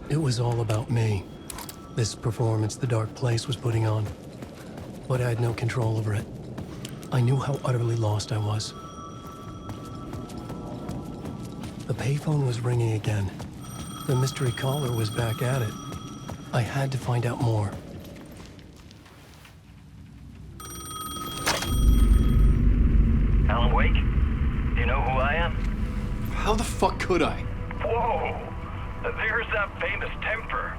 It was all about me. This performance the dark place was putting on. But I had no control over it. I knew how utterly lost I was. The payphone was ringing again. The mystery caller was back at it. I had to find out more. Alan Wake? Do you know who I am? How the fuck could I? Whoa! There's that famous temper.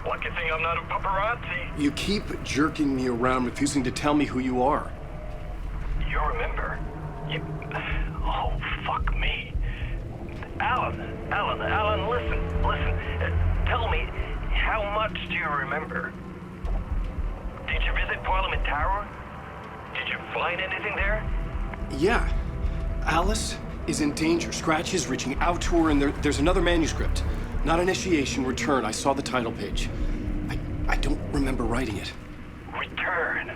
Lucky thing I'm not a paparazzi. You keep jerking me around, refusing to tell me who you are. You remember? Oh, fuck me. Alan, listen. Tell me, how much do you remember? Did you visit Parliament Tower? Did you find anything there? Yeah. Alice is in danger. Scratch is reaching out to her, and there's another manuscript. Not initiation, return. I saw the title page. I don't remember writing it. Return?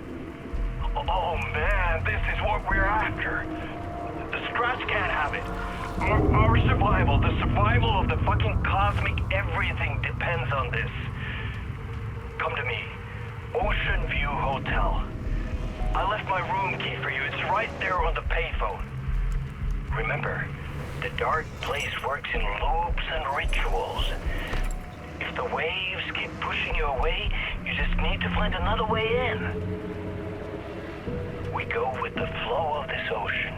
Oh man, this is what we're after. The Scratch can't have it. Our survival, the survival of the fucking cosmic everything depends on this. Come to me. Ocean View Hotel. I left my room key for you. It's right there on the payphone. Remember, the dark place works in loops and rituals. If the waves keep pushing you away, you just need to find another way in. We go with the flow of this ocean.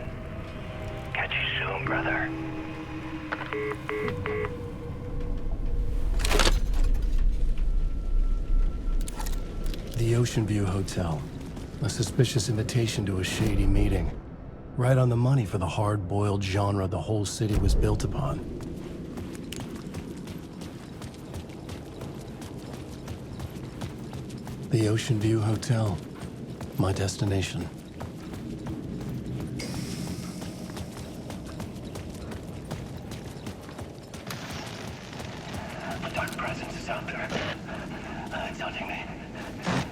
Catch you soon, brother. The Ocean View Hotel. A suspicious invitation to a shady meeting. Right on the money for the hard-boiled genre the whole city was built upon. The Ocean View Hotel. My destination. The dark presence is out there. It's hunting me.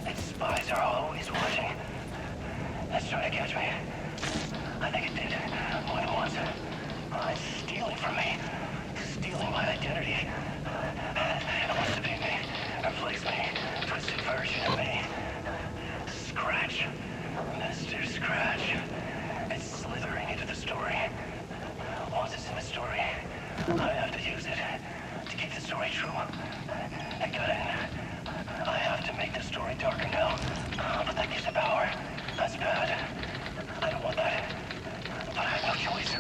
Its spies are always watching. It's trying to catch me. I think it did more than once. It's stealing from me. Stealing my identity. It wants to be me. Replace me. Twisted version of me. Scratch. Mr. Scratch. It's slithering into the story. Once it's in the story, I have to use it to keep the story true. It got in. I have to make the story darker now. But that gives it power. That's bad. I don't want that. But I have no choice.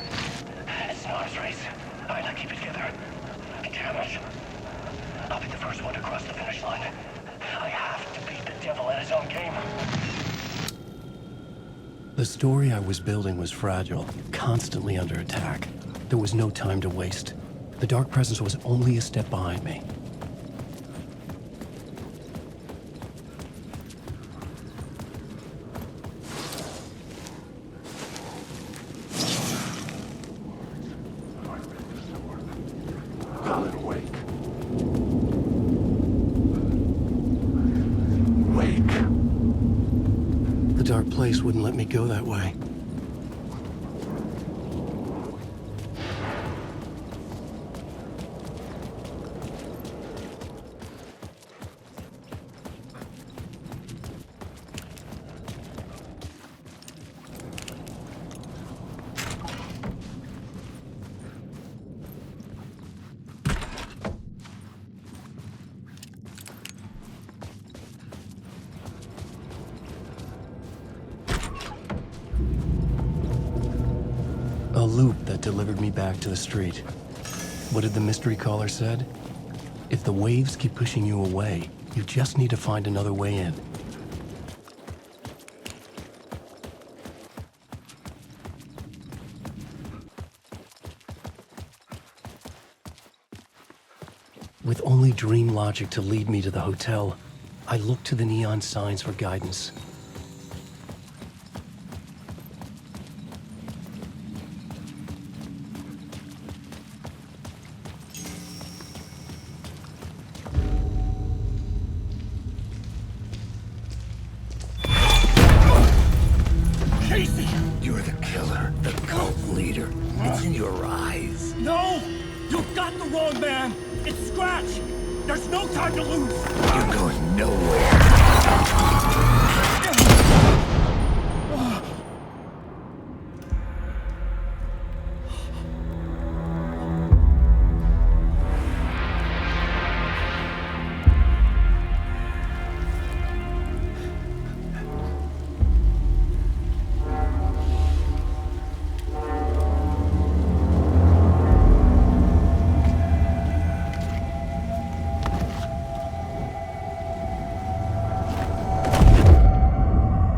It's an arms race. I gotta keep it together. Damn it. I'll be the first one to cross the finish line. I have to beat the devil at his own game. The story I was building was fragile, constantly under attack. There was no time to waste. The dark presence was only a step behind me. Alan Wake. Wake. The dark place wouldn't let me go that way. A loop that delivered me back to the street. What did the mystery caller said? If the waves keep pushing you away, you just need to find another way in. With only dream logic to lead me to the hotel, I looked to the neon signs for guidance. You're the killer, the cult leader. It's in your eyes. No! You got the wrong man! It's Scratch! There's no time to lose! You're going nowhere.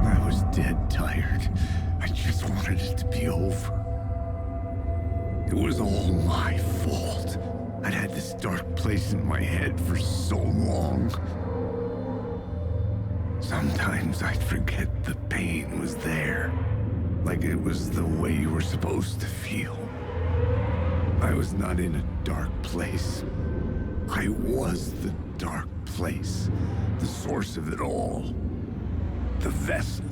I was dead tired. I just wanted it to be over. It was all my fault. I'd had this dark place in my head for so long. Sometimes I'd forget the pain was there. Like it was the way you were supposed to feel. I was not in a dark place. I was the dark place. The source of it all. The vessel.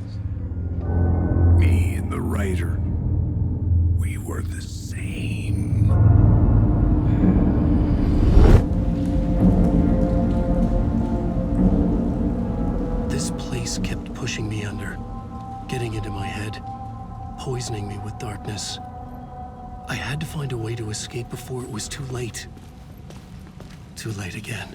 Me and the writer. We were the same. This place kept pushing me under, getting into my head, poisoning me with darkness. I had to find a way to escape before it was too late. Too late again.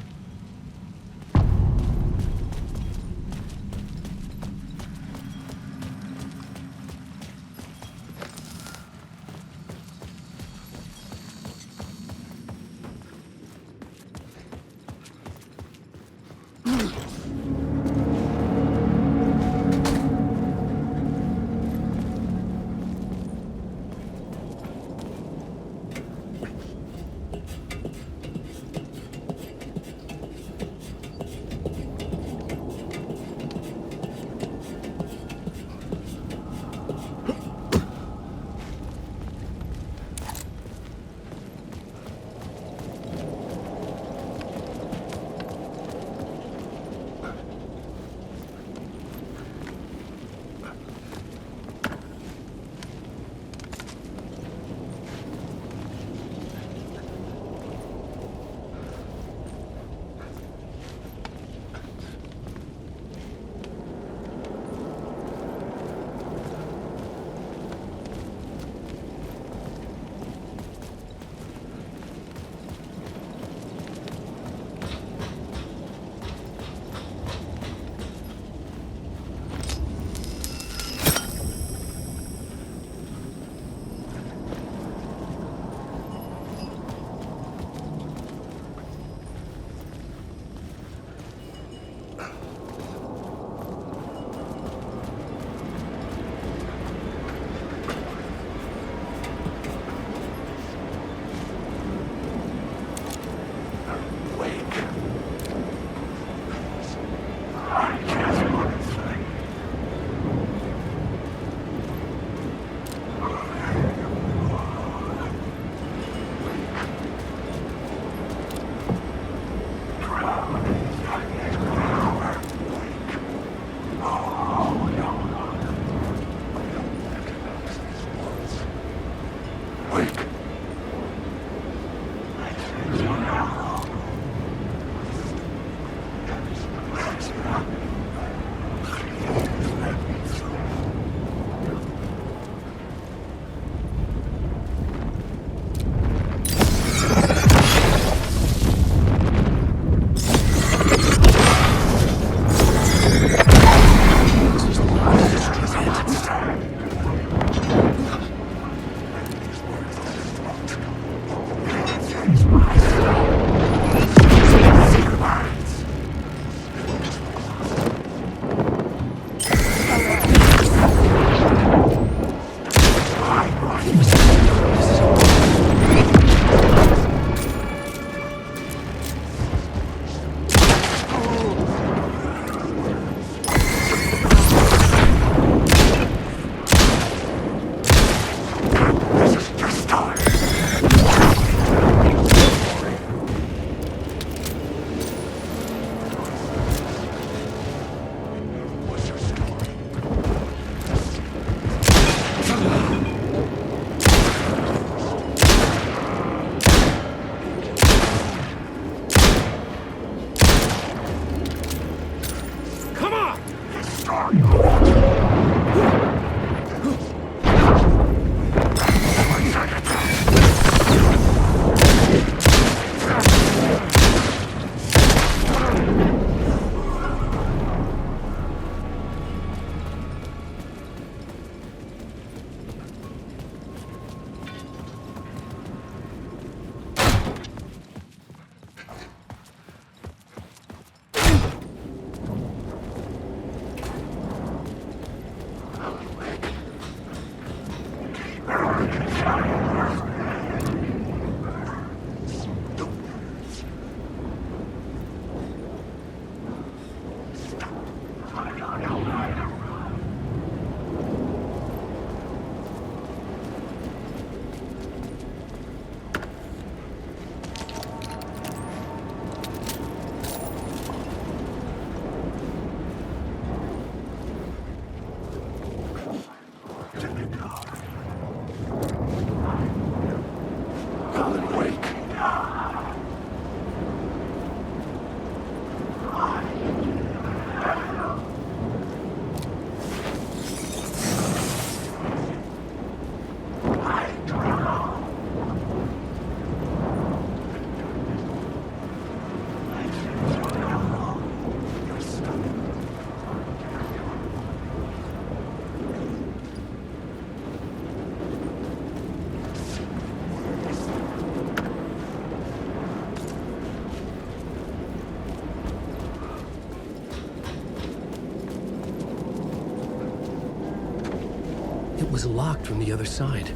It was locked from the other side.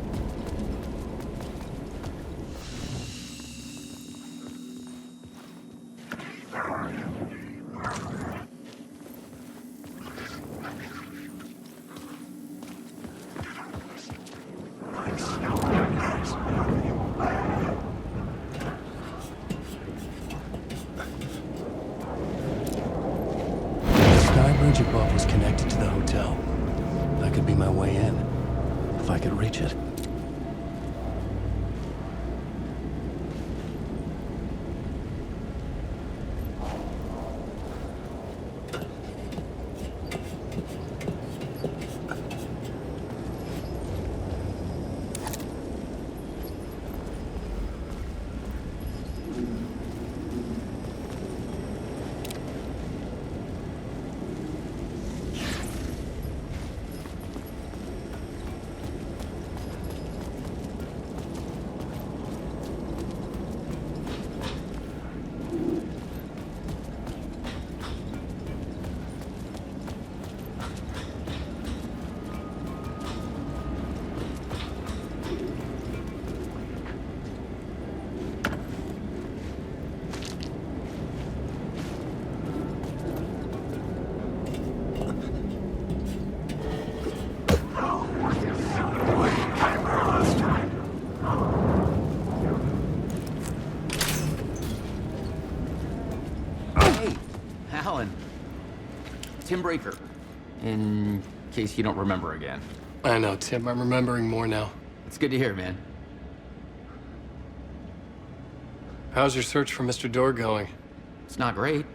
The sky bridge above was connected to the hotel. That could be my way in, if I could reach it. Tim Breaker, in case you don't remember again. I know, Tim. I'm remembering more now. It's good to hear, man. How's your search for Mr. Dorr going? It's not great.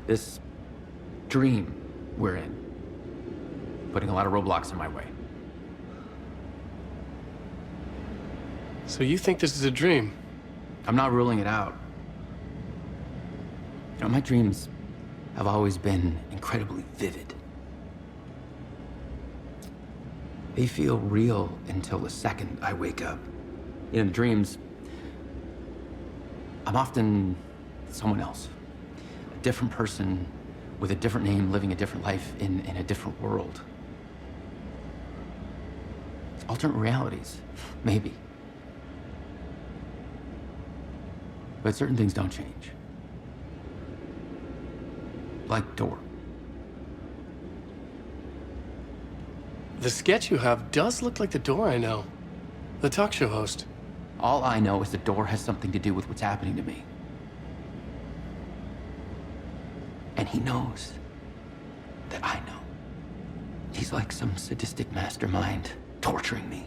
This dream we're in, putting a lot of roadblocks in my way. So you think this is a dream? I'm not ruling it out. You know, my dreams have always been incredibly vivid. They feel real until the second I wake up. In dreams, I'm often someone else. A different person with a different name, living a different life in a different world. Alternate realities, maybe. But certain things don't change. Like Dorr. The sketch you have does look like the Dorr I know. The talk show host. All I know is the Dorr has something to do with what's happening to me. And he knows that I know. He's like some sadistic mastermind torturing me.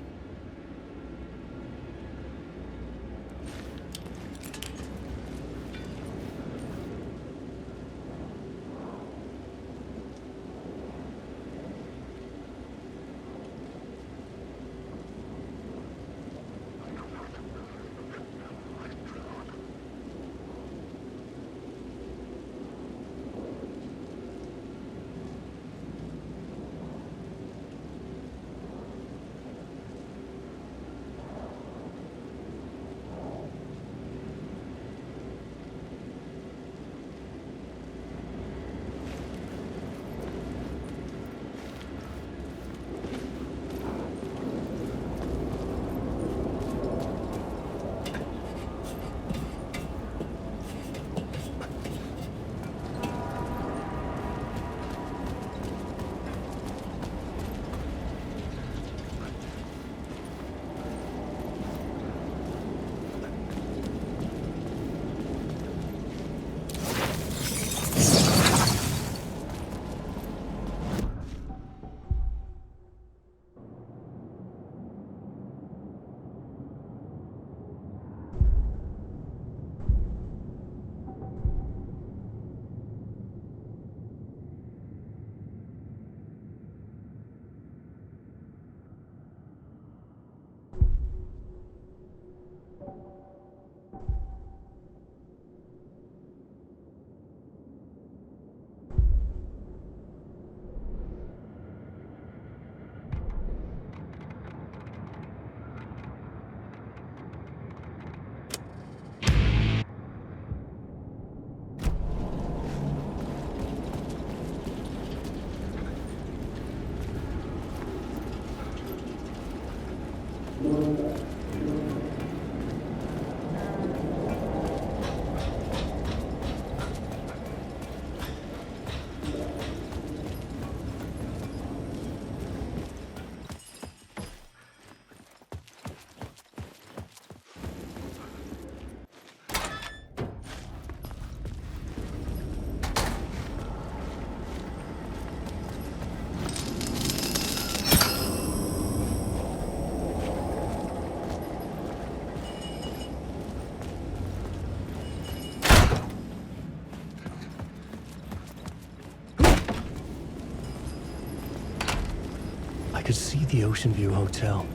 could see the Ocean View Hotel.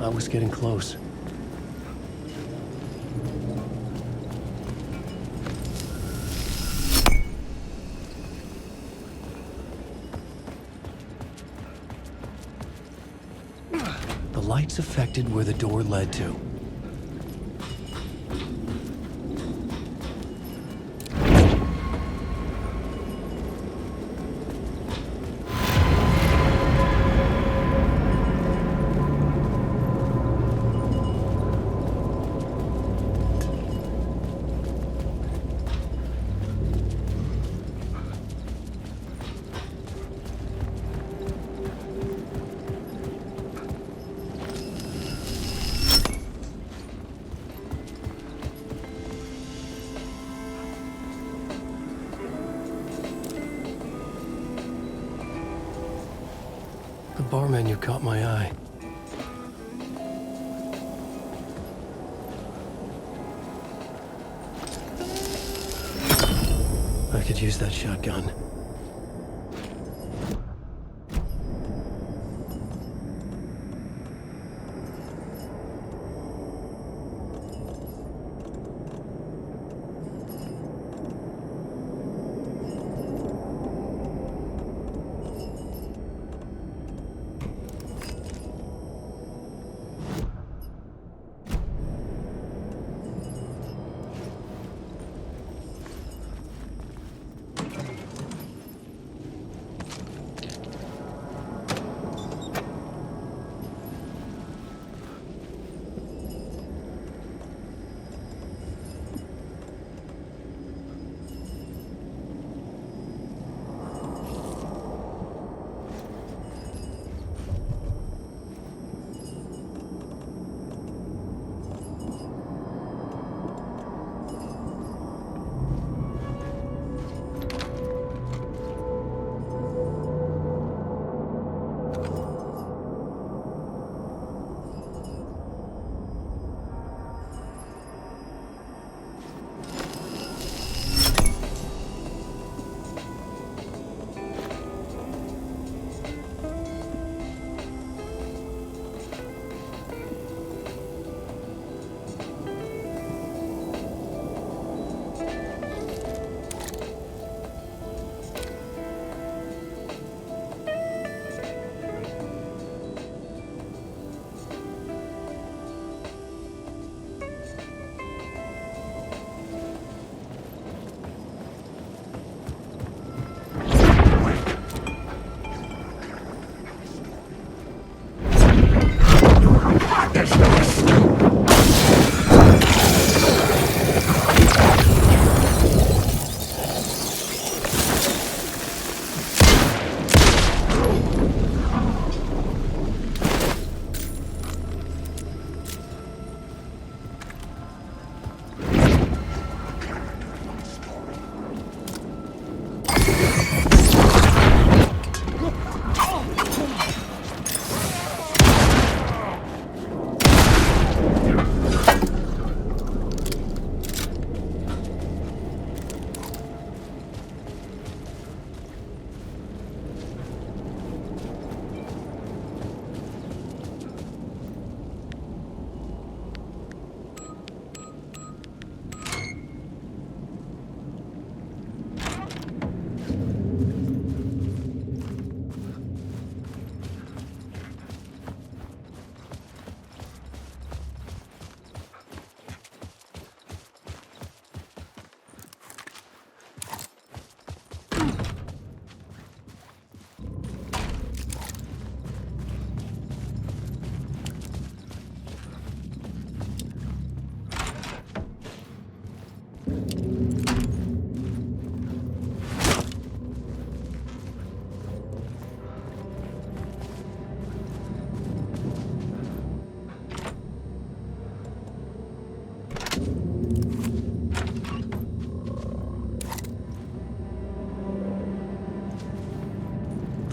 I was getting close. The lights affected where the door led to. The bar menu caught my eye. I could use that shotgun.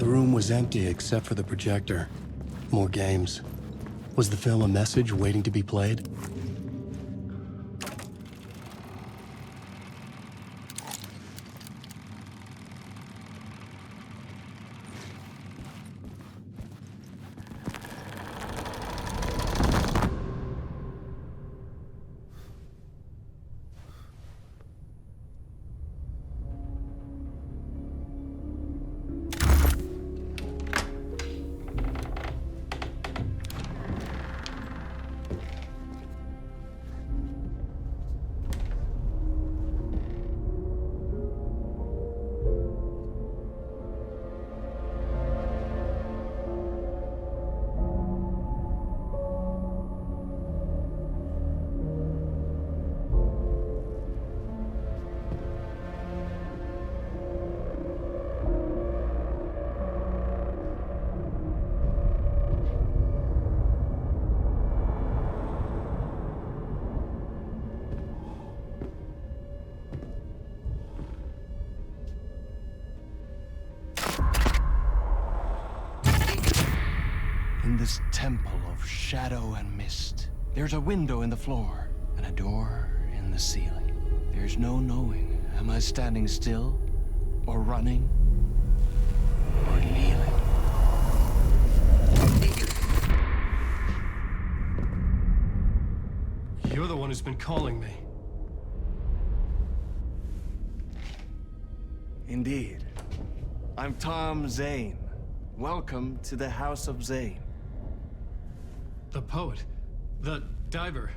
The room was empty except for the projector. More games. Was the film a message waiting to be played? this temple of shadow and mist. There's a window in the floor and a door in the ceiling. There's no knowing, am I standing still or running or kneeling? You're the one who's been calling me. Indeed. I'm Tom Zane. Welcome to the House of Zane. The poet. The diver.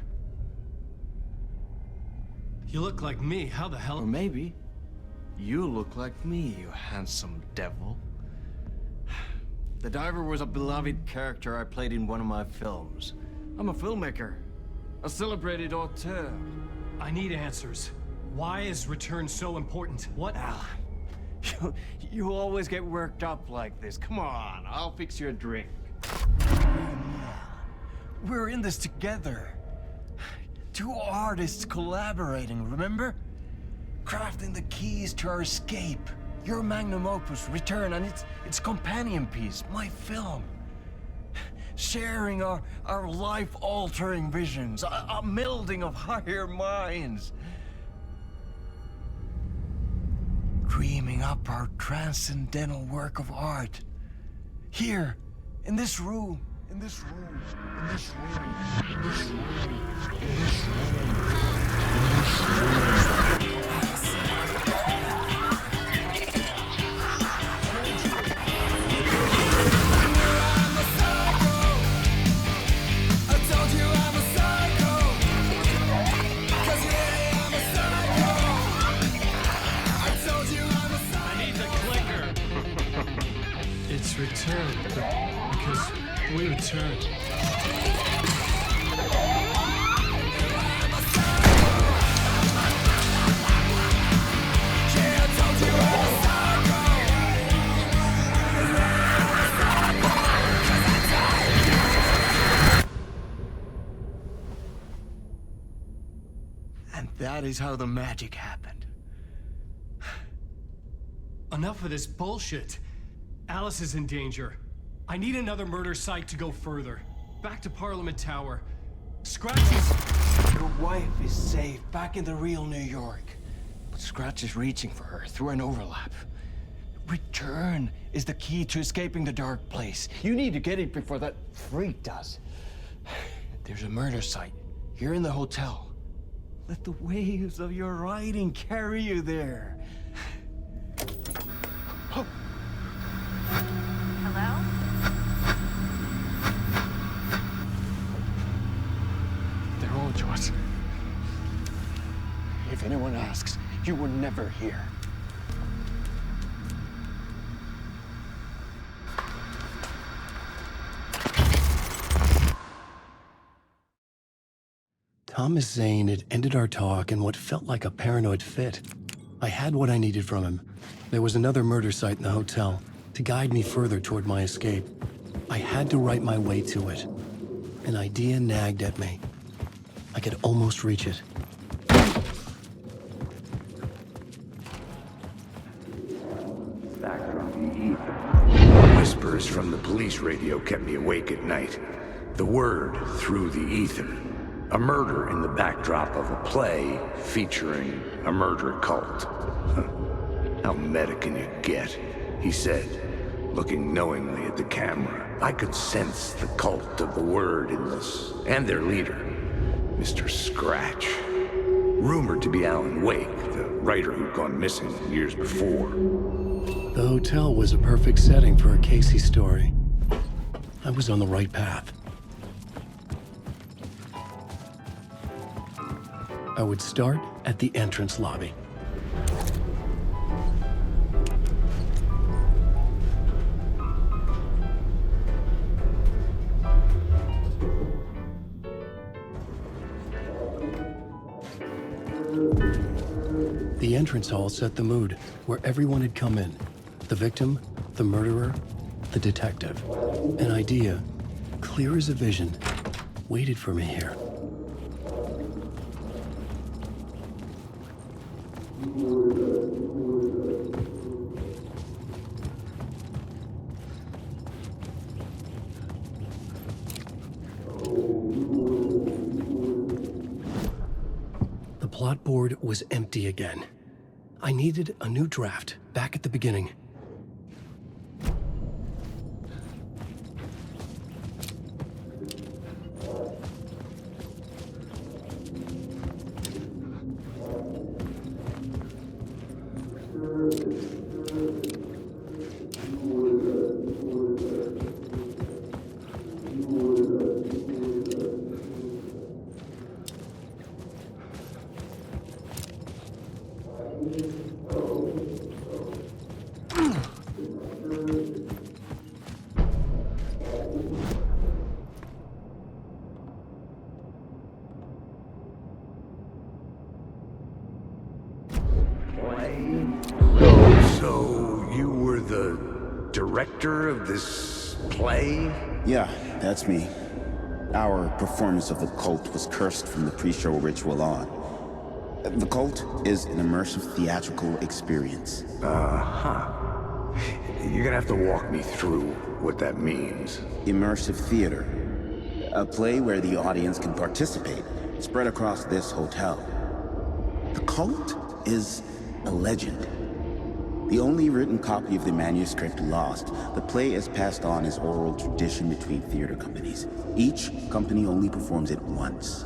You look like me. How the hell? Or maybe you look like me, you handsome devil. The diver was a beloved character I played in one of my films. I'm a filmmaker, a celebrated auteur. I need answers. Why is Return so important? What? You always get worked up like this. Come on, I'll fix you a drink. We're in this together. Two artists collaborating, remember? Crafting the keys to our escape. Your magnum opus, Return, and its companion piece, my film. Sharing our life-altering visions, a melding of higher minds. Dreaming up our transcendental work of art. Here, in this room, in this room, in this room, in this room, in this It's Return, because we return. And that is how the magic happened. Enough of this bullshit. Alice is in danger. I need another murder site to go further. Back to Parliament Tower. Scratches! Your wife is safe, back in the real New York. But Scratch is reaching for her through an overlap. Return is the key to escaping the dark place. You need to get it before that freak does. There's a murder site here in the hotel. Let the waves of your writing carry you there. Oh. Hello? They're all yours. If anyone asks, you were never here. Thomas Zane had ended our talk in what felt like a paranoid fit. I had what I needed from him. There was another murder site in the hotel to guide me further toward my escape. I had to write my way to it. An idea nagged at me. I could almost reach it. Whispers from the police radio kept me awake at night. The word through the ether. A murder in the backdrop of a play featuring a murder cult. How meta can you get? He said, looking knowingly at the camera. I could sense the cult of the word in this, and their leader, Mr. Scratch. Rumored to be Alan Wake, the writer who'd gone missing years before. The hotel was a perfect setting for a Casey story. I was on the right path. I would start at the entrance lobby. The entrance hall set the mood, where everyone had come in. The victim, the murderer, the detective. An idea, clear as a vision, waited for me here. plot board was empty again. I needed a new draft back at the beginning. So, you were the director of this play? Yeah, that's me. Our performance of The Cult was cursed from the pre-show ritual on. The Cult is an immersive theatrical experience. Uh-huh. You're gonna have to walk me through what that means. Immersive theater. A play where the audience can participate, spread across this hotel. The Cult is a legend. The only written copy of the manuscript lost, the play is passed on as oral tradition between theater companies. Each company only performs it once.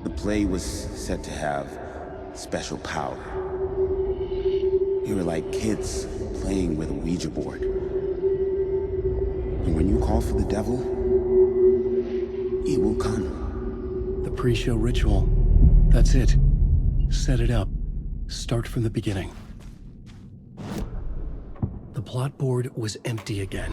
The play was said to have special power. We were like kids playing with a Ouija board. And when you call for the devil, he will come. The pre-show ritual. That's it. Set it up. Start from the beginning. The plot board was empty again.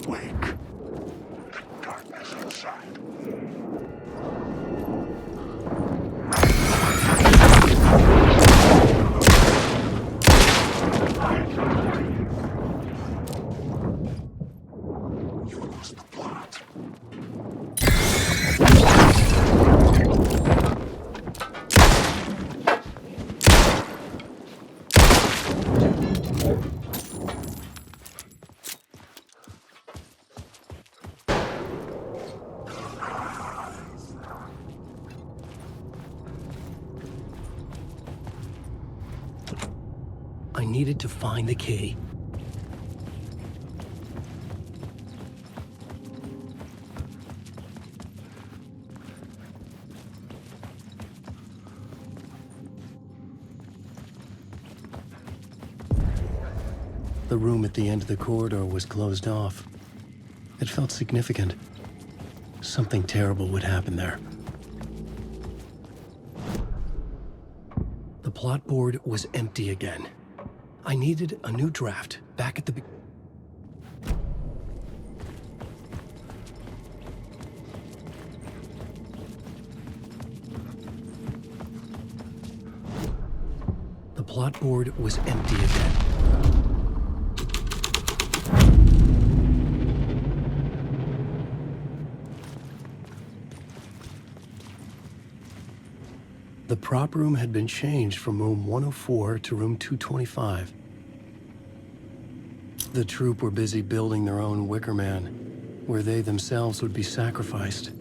Wake. Darkness inside. You lost the plot. I needed to find the key. The room at the end of the corridor was closed off. It felt significant. Something terrible would happen there. The plot board was empty again. I needed a new draft back at the beginning. The plot board was empty again. The prop room had been changed from room 104 to room 225. The troupe were busy building their own Wicker Man, where they themselves would be sacrificed.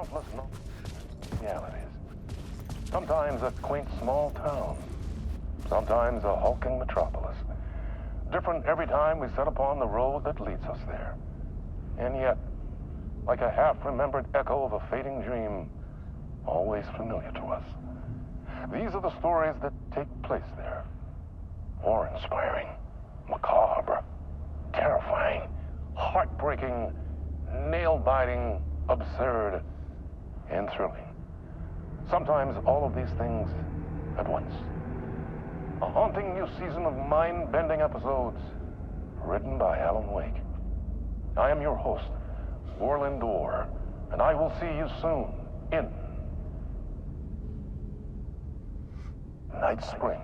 countless realities. Sometimes a quaint small town. Sometimes a hulking metropolis. Different every time we set upon the road that leads us there. And yet, like a half-remembered echo of a fading dream, always familiar to us. These are the stories that take place there. Awe-inspiring, macabre, terrifying, heartbreaking, nail-biting, absurd, and thrilling. Sometimes all of these things at once. A haunting new season of mind-bending episodes written by Alan Wake. I am your host, Orland Orr, and I will see you soon in Night Springs.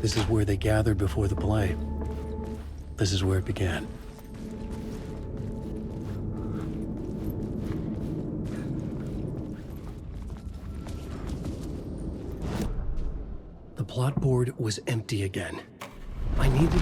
This is where they gathered before the play. This is where it began. The plot board was empty again. I needed...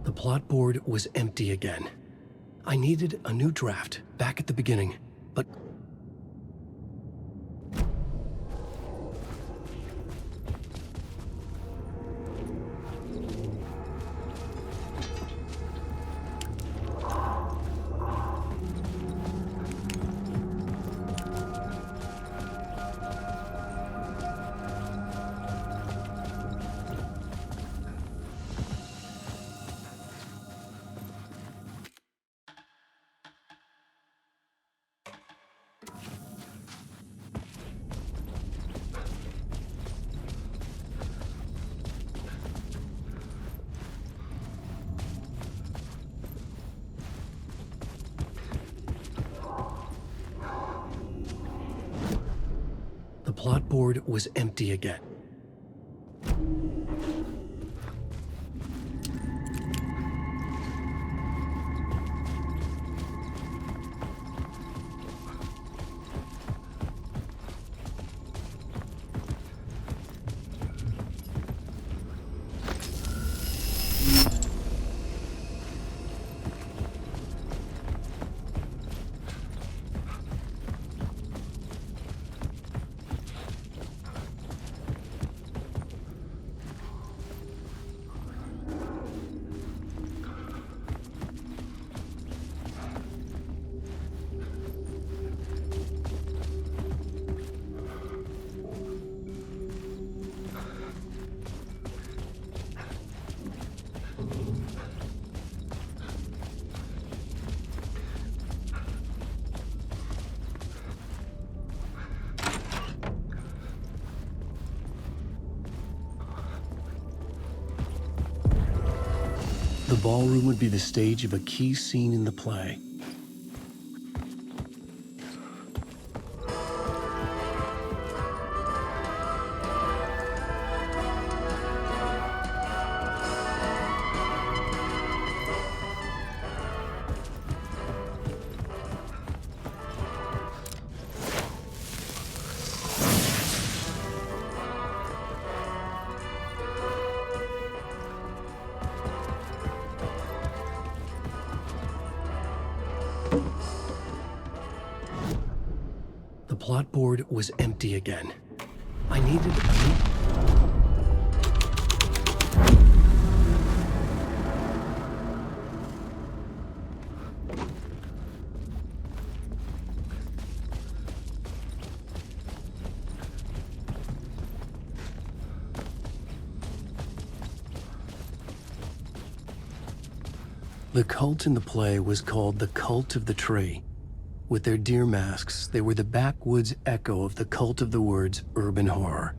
The plot board was empty again. I needed a new draft back at the beginning, but... The plot board was empty again. The ballroom would be the stage of a key scene in the play. The plot board was empty again. I needed a new... The cult in the play was called the Cult of the Tree. With their deer masks, they were the backwoods echo of the cult of the word's urban horror.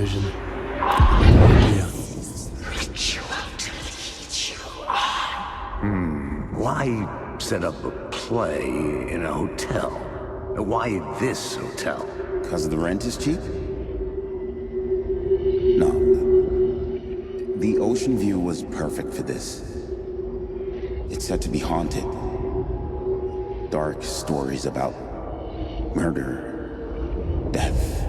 vision. Yeah. Why set up a play in a hotel? Why this hotel? Because the rent is cheap? No. The ocean view was perfect for this. It's said to be haunted. Dark stories about murder, death,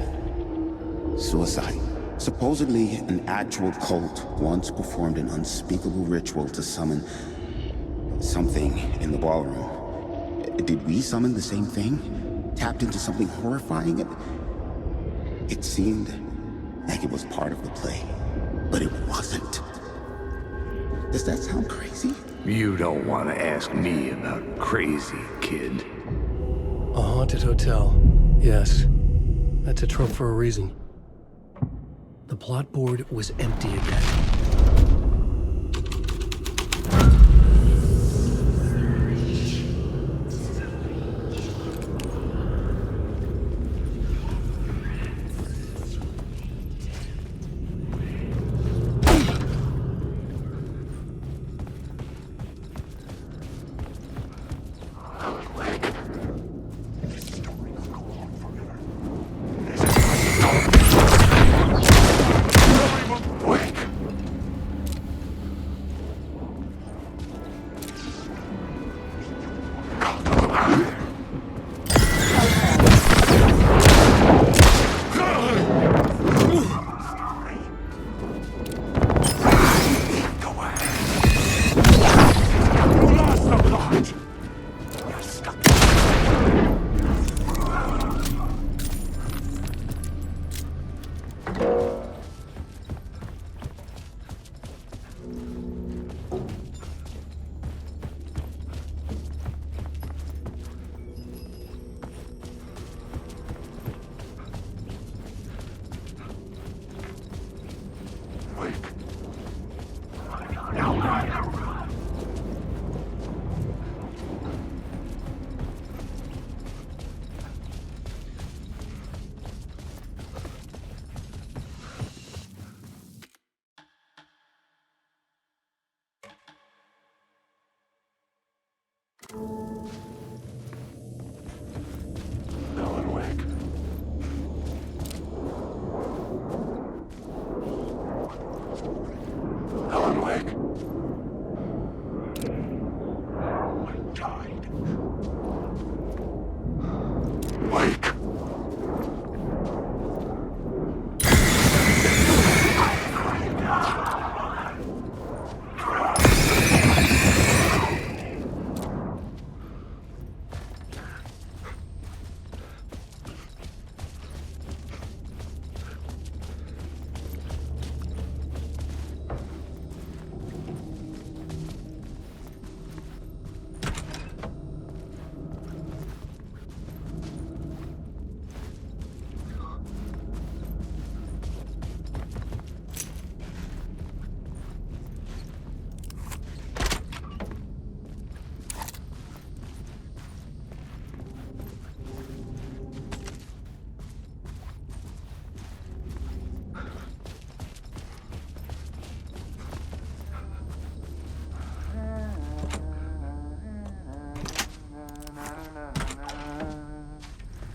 suicide. Supposedly, an actual cult once performed an unspeakable ritual to summon something in the ballroom. Did we summon the same thing? Tapped into something horrifying? It seemed like it was part of the play, but it wasn't. Does that sound crazy? You don't want to ask me about crazy, kid. A haunted hotel. Yes. That's a trope for a reason. The plot board was empty again.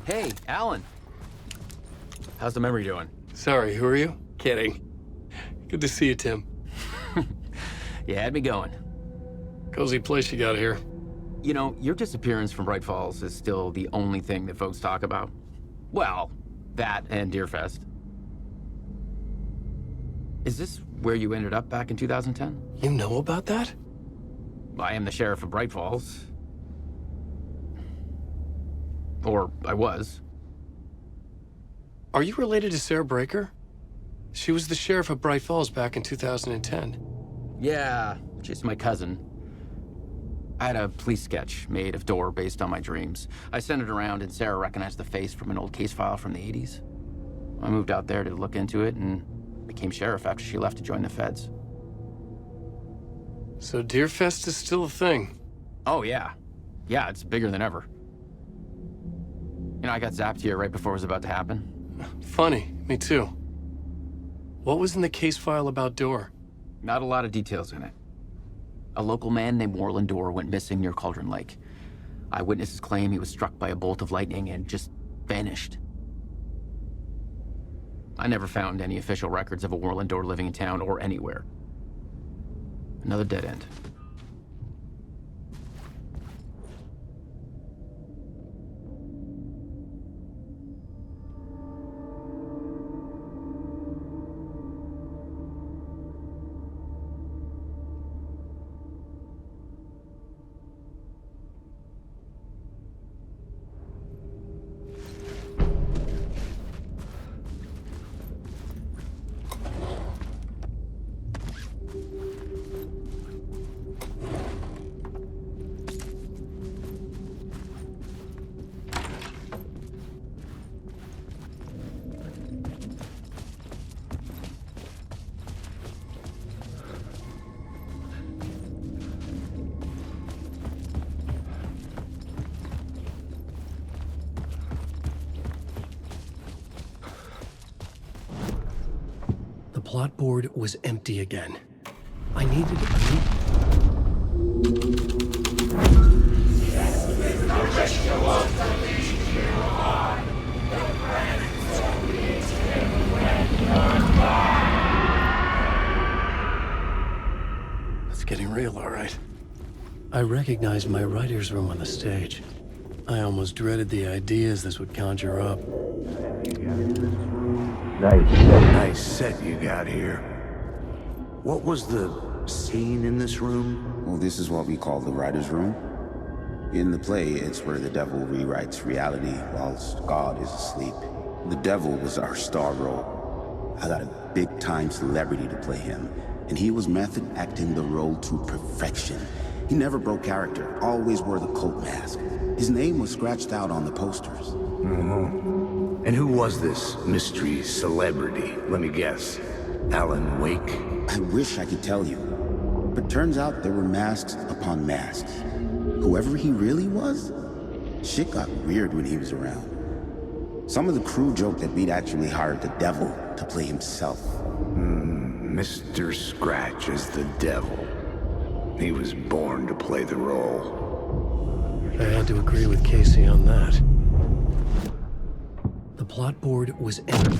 Hey, Alan. How's the memory doing? Sorry, who are you? Kidding. Good to see you, Tim. You had me going. Cozy place you got here. You know, your disappearance from Bright Falls is still the only thing that folks talk about. Well, that and Deerfest. Is this where you ended up back in 2010? You know about that? I am the sheriff of Bright Falls. Or I was. Are you related to Sarah Breaker? She was the sheriff of Bright Falls back in 2010. Yeah, she's my cousin. I had a police sketch made of Door based on my dreams. I sent it around and Sarah recognized the face from an old case file from the 80s. I moved out there to look into it and became sheriff after she left to join the feds. So Deerfest is still a thing? Oh, yeah. Yeah, it's bigger than ever. You know, I got zapped here right before it was about to happen. Funny, me too. What was in the case file about Dorr? Not a lot of details in it. A local man named Warland Dorr went missing near Cauldron Lake. Eyewitnesses claim he was struck by a bolt of lightning and just vanished. I never found any official records of a Warland Dorr living in town or anywhere. Another dead end. The plot board was empty again. I needed a new... It's getting real, all right. I recognized my writer's room on the stage. I almost dreaded the ideas this would conjure up. Nice set you got here. What was the scene in this room? Well, this is what we call the writer's room. In the play, it's where the devil rewrites reality whilst God is asleep. The devil was our star role. I got a big-time celebrity to play him, and he was method acting the role to perfection. He never broke character, always wore the cult mask. His name was scratched out on the posters. And who was this mystery celebrity? Let me guess. Alan Wake? I wish I could tell you, but turns out there were masks upon masks. Whoever he really was, shit got weird when he was around. Some of the crew joked that we'd actually hired the devil to play himself. Mr. Scratch is the devil. He was born to play the role. I had to agree with Casey on that. The plot board was empty.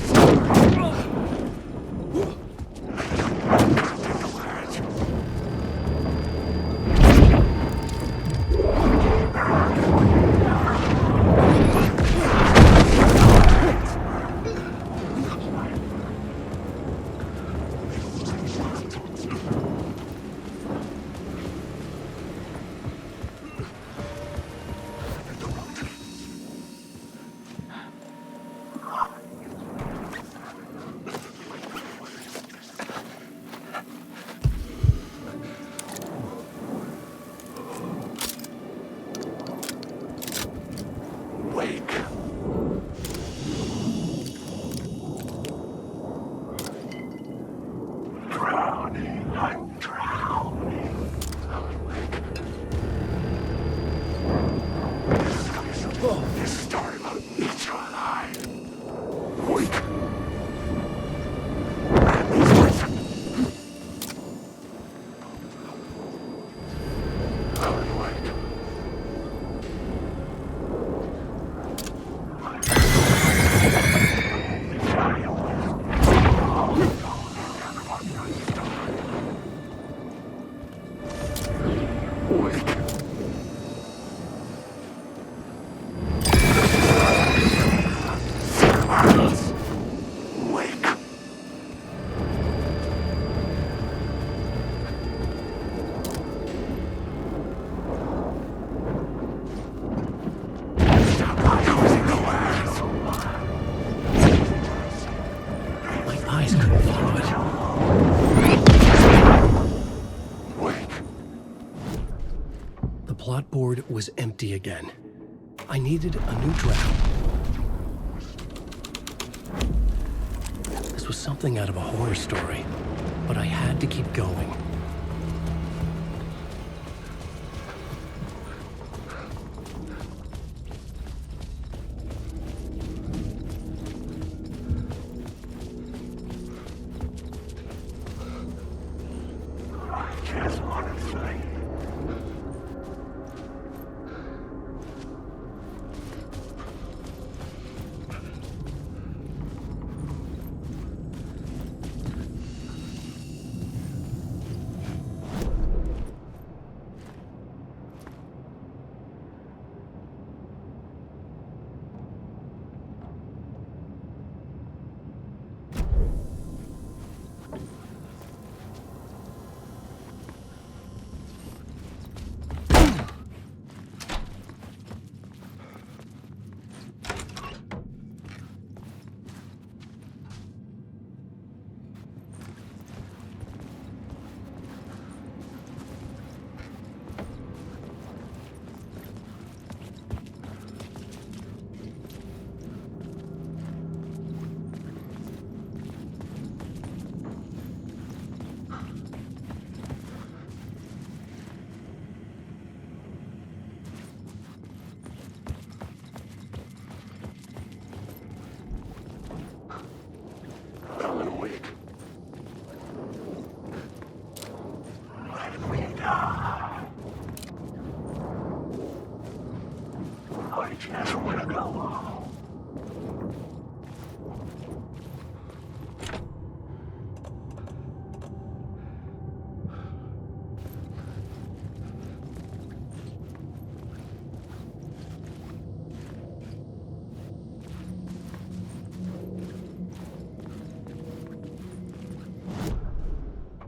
Was empty again. I needed a new draft. This was something out of a horror story, but I had to keep going.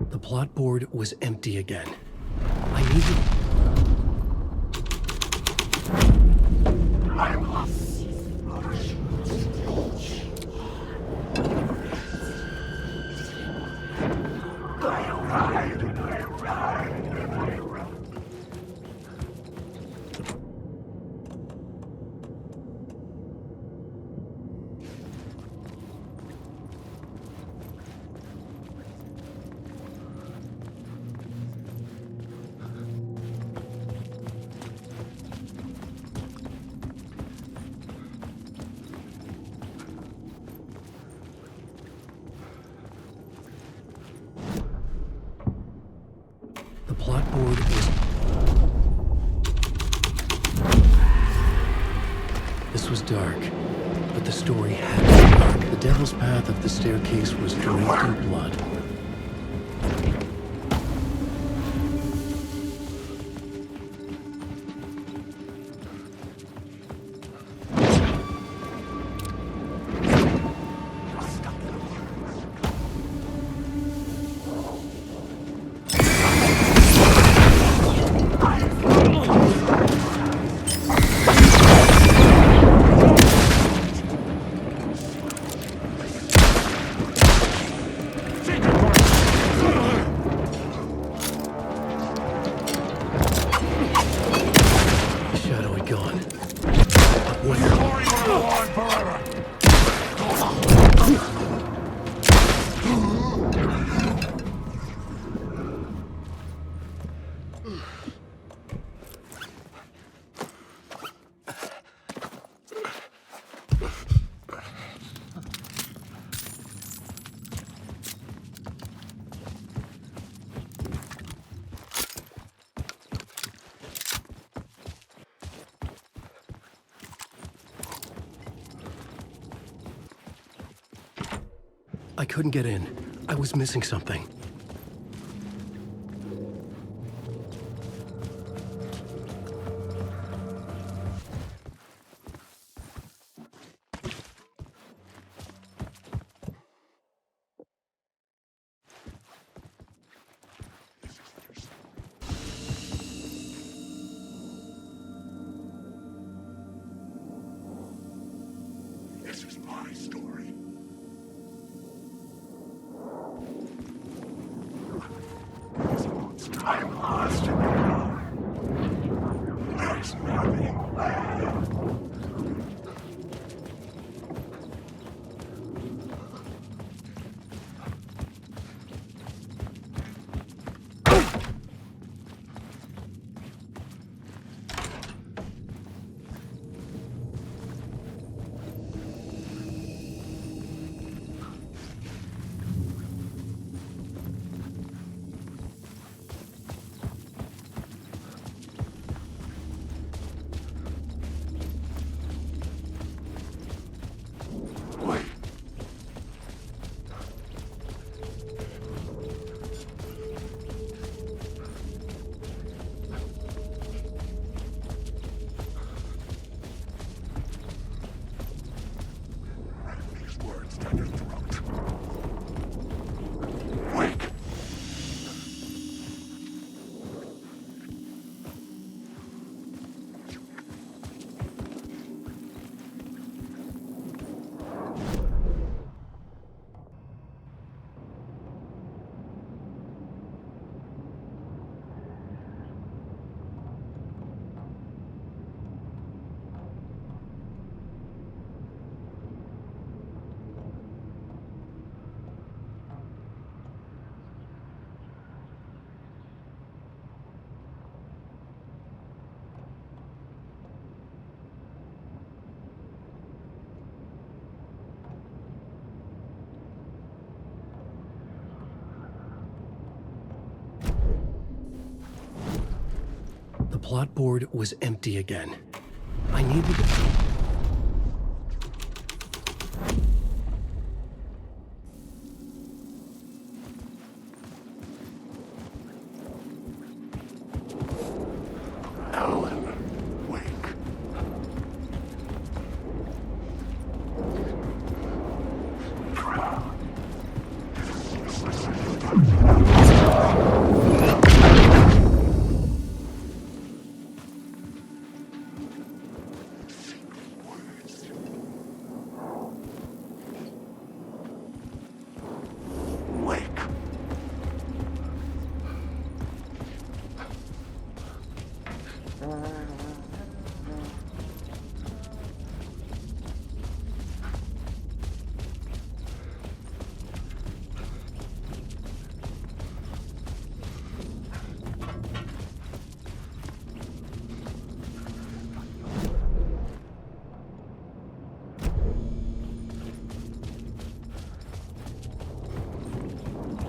The plot board was empty again. I needed... The plot board was... This was dark, but the story had to be dark. The devil's path up the staircase was draped in blood. I couldn't get in. I was missing something. This is my story. I'm lost in the dark. There's nothing left. The plot board was empty again. I needed needed it. Alan, wake. Wake.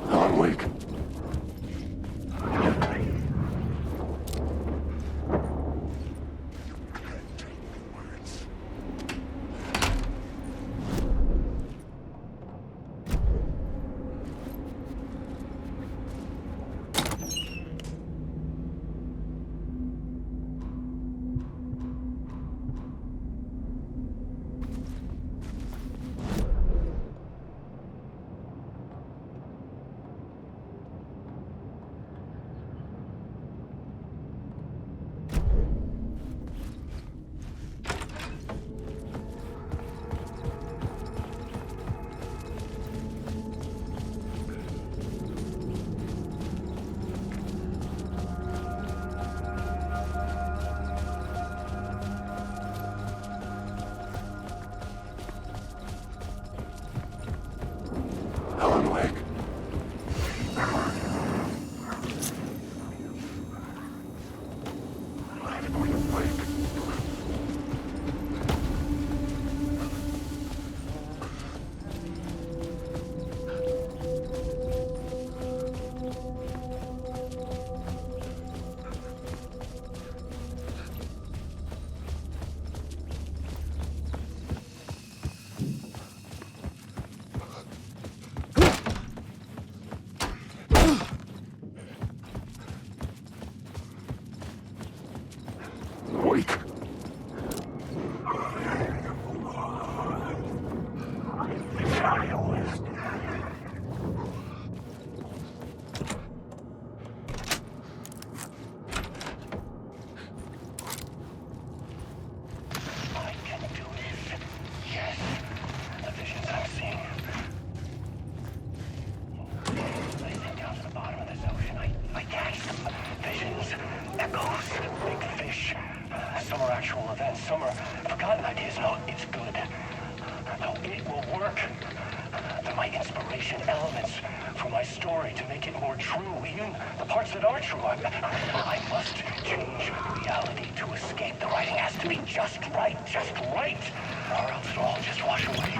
Alan, wake. Alan, wake. Wake. Wake. I can do this. Yes. The visions I'm seeing. I sink down to the bottom of this ocean. I catch them. Visions, echoes, big fish. Some are actual events. Some are forgotten ideas. No, it's good. No, it will work. They're my inspiration, elements for my story to make it more true. Even the parts that are true. I must change reality to escape. The writing has to be just right, or else it'll all just wash away.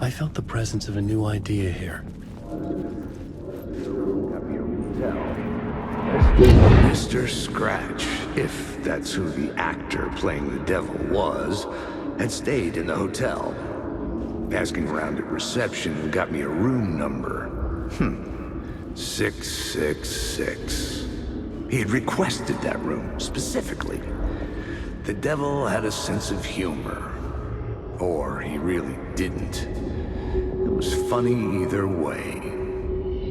I felt the presence of a new idea here. Mr. Scratch, if that's who the actor playing the devil was, had stayed in the hotel. Asking around at reception got me a room number. 666. He had requested that room, specifically. The devil had a sense of humor. Or he really didn't. It was funny either way.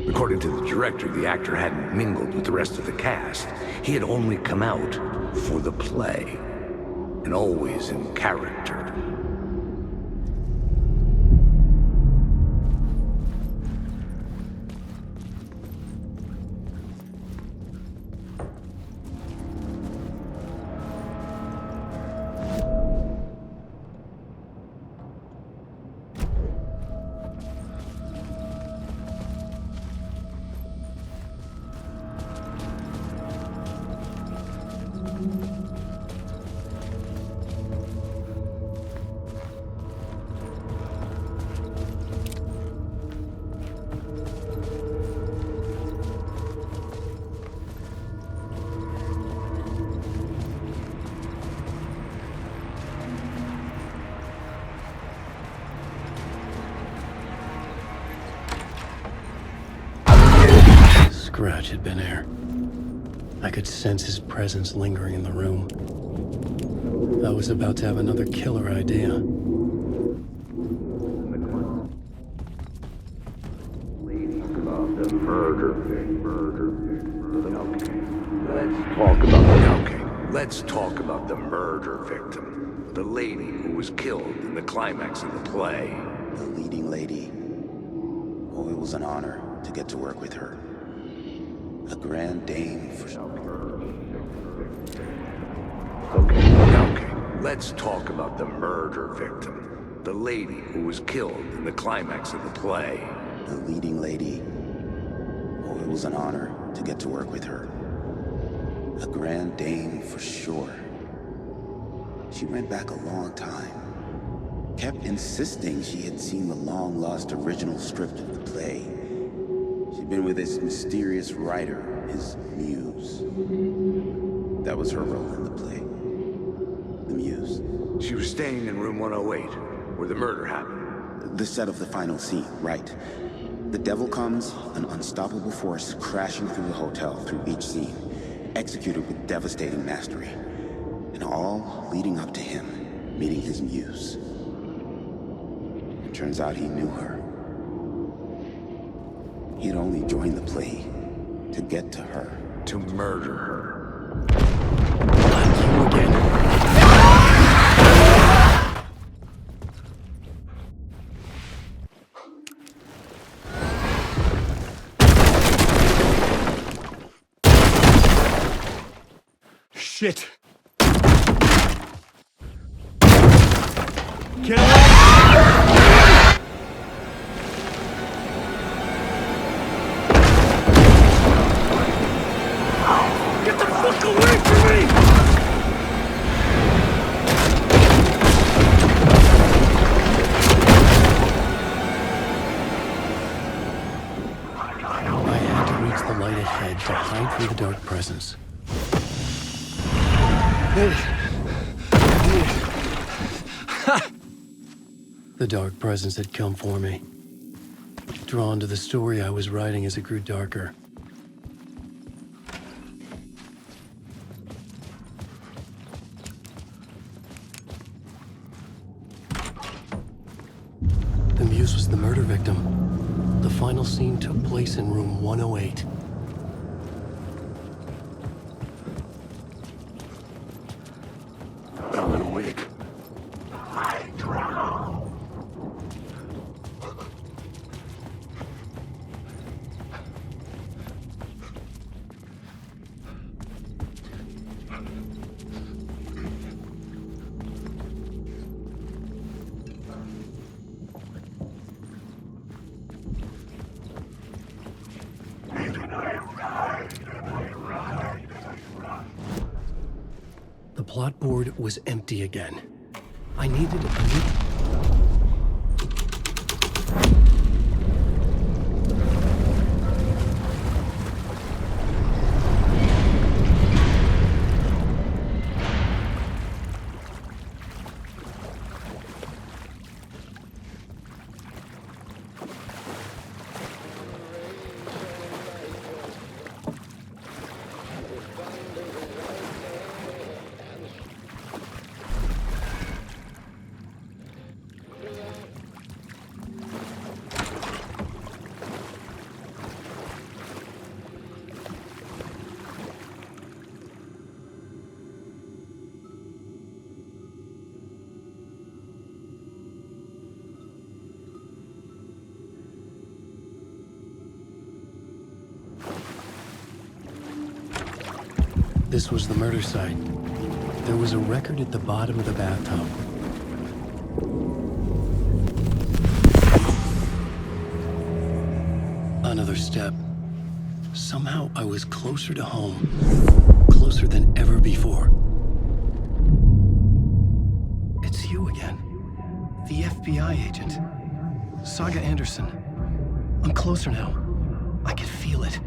According to the director, the actor hadn't mingled with the rest of the cast. He had only come out for the play. And always in character. Scratch had been here. I could sense his presence lingering in the room. I was about to have another killer idea. Let's talk about the murder victim. The lady who was killed in the climax of the play. The leading lady. Oh, it was an honor to get to work with her. A grand dame for... Okay. Let's talk about the murder victim. The lady who was killed in the climax of the play. The leading lady. Oh, it was an honor to get to work with her. A grand dame for sure. She went back a long time. Kept insisting she had seen the long-lost original script of the play. She'd been with this mysterious writer, his muse. That was her role in the play. The muse. She was staying in room 108, where the murder happened. The set of the final scene, right. The devil comes, an unstoppable force crashing through the hotel through each scene, executed with devastating mastery. And all leading up to him meeting his muse. It turns out he knew her. He'd only joined the play to get to her. To murder her. You again. Shit! Get away! Get the fuck away from me! I had to reach the light ahead to hide from the dark presence. The dark presence had come for me. Drawn to the story I was writing as it grew darker. The muse was the murder victim. The final scene took place in room 108. I'm awake. I drown. The plot board was empty again. I needed a new... This was the murder site. There was a record at the bottom of the bathtub. Another step. Somehow I was closer to home. Closer than ever before. It's you again. The FBI agent. Saga Anderson. I'm closer now. I can feel it.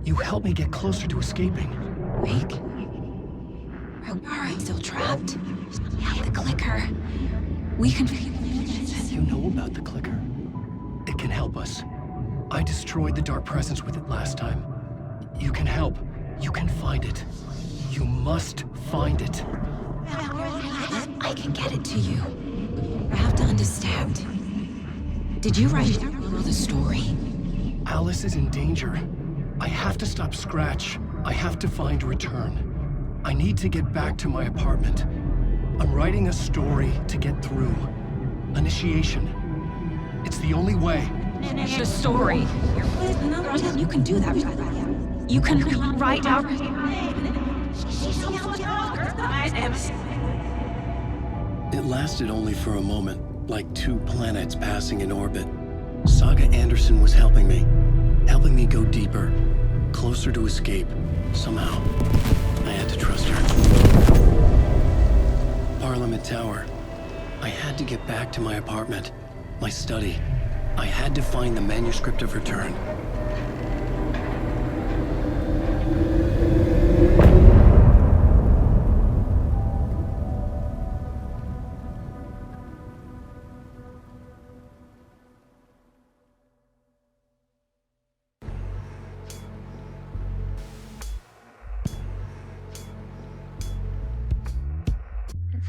You helped me get closer to escaping. Wake. Are I still trapped? I have the clicker. We can... You know about the clicker. It can help us. I destroyed the dark presence with it last time. You can help. You can find it. You must find it. I can get it to you. You have to understand. Did you write the story? Alice is in danger. I have to stop Scratch. I have to find Return. I need to get back to my apartment. I'm writing a story to get through. Initiation. It's the only way. The story. You can do that. You can write out... It lasted only for a moment, like two planets passing in orbit. Saga Anderson was helping me go deeper, closer to escape. Somehow, I had to trust her. Parliament Tower. I had to get back to my apartment, my study. I had to find the manuscript of Return.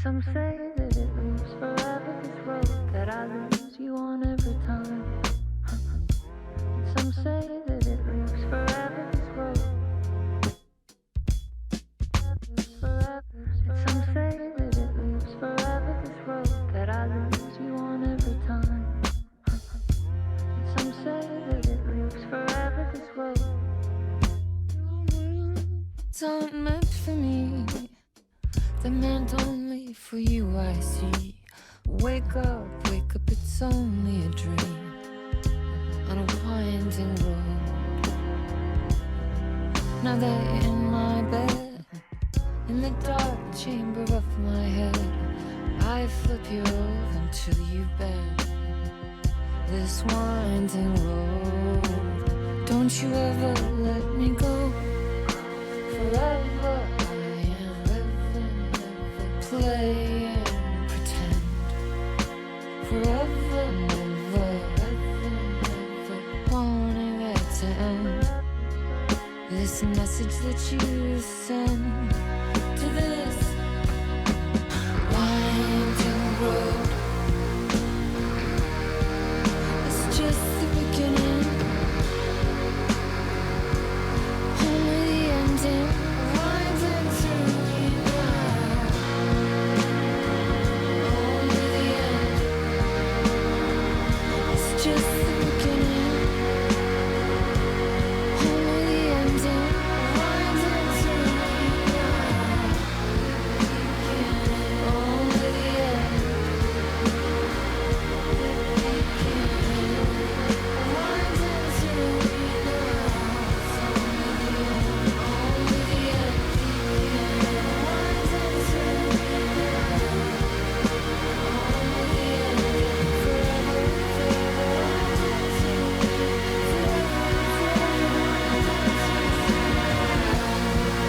Some say that it moves forever, this road that I lose you on every time. Some say that it moves forever, this road. Some say that it moves forever, this road that I lose you on every time. Some say that it moves forever, this road. It's not meant for me. They're meant only for you, I see. Wake up, it's only a dream on a winding road. Now they're in my bed, in the dark chamber of my head. I flip you over until you bend this winding road. Don't you ever let me go. Forever play and pretend. Forever, never, wanting it to end. This message that you send to this winding road. It's just the beginning, only the ending. Winding through me now. Just the beginning, only the ending. Winding through me now. Only the end. Winding through me now. Only the end.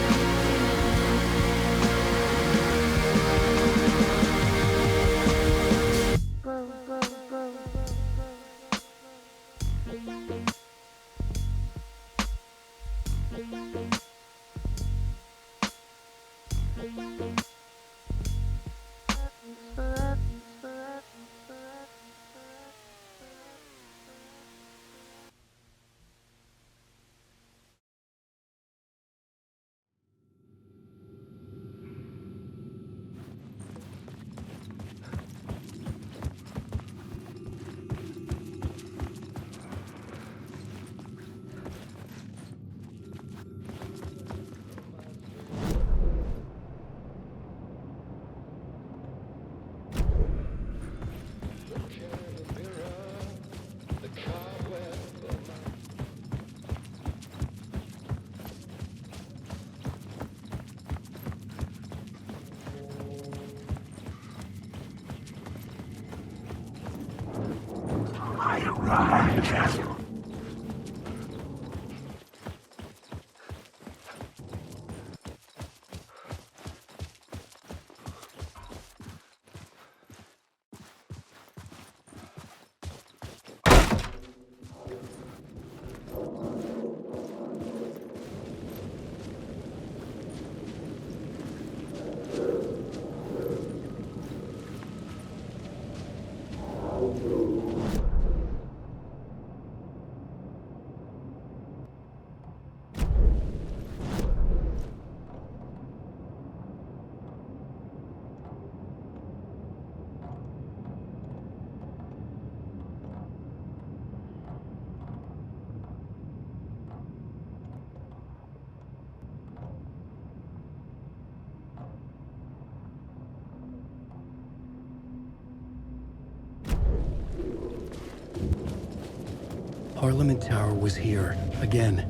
Winding through me Right. Parliament Tower was here, again.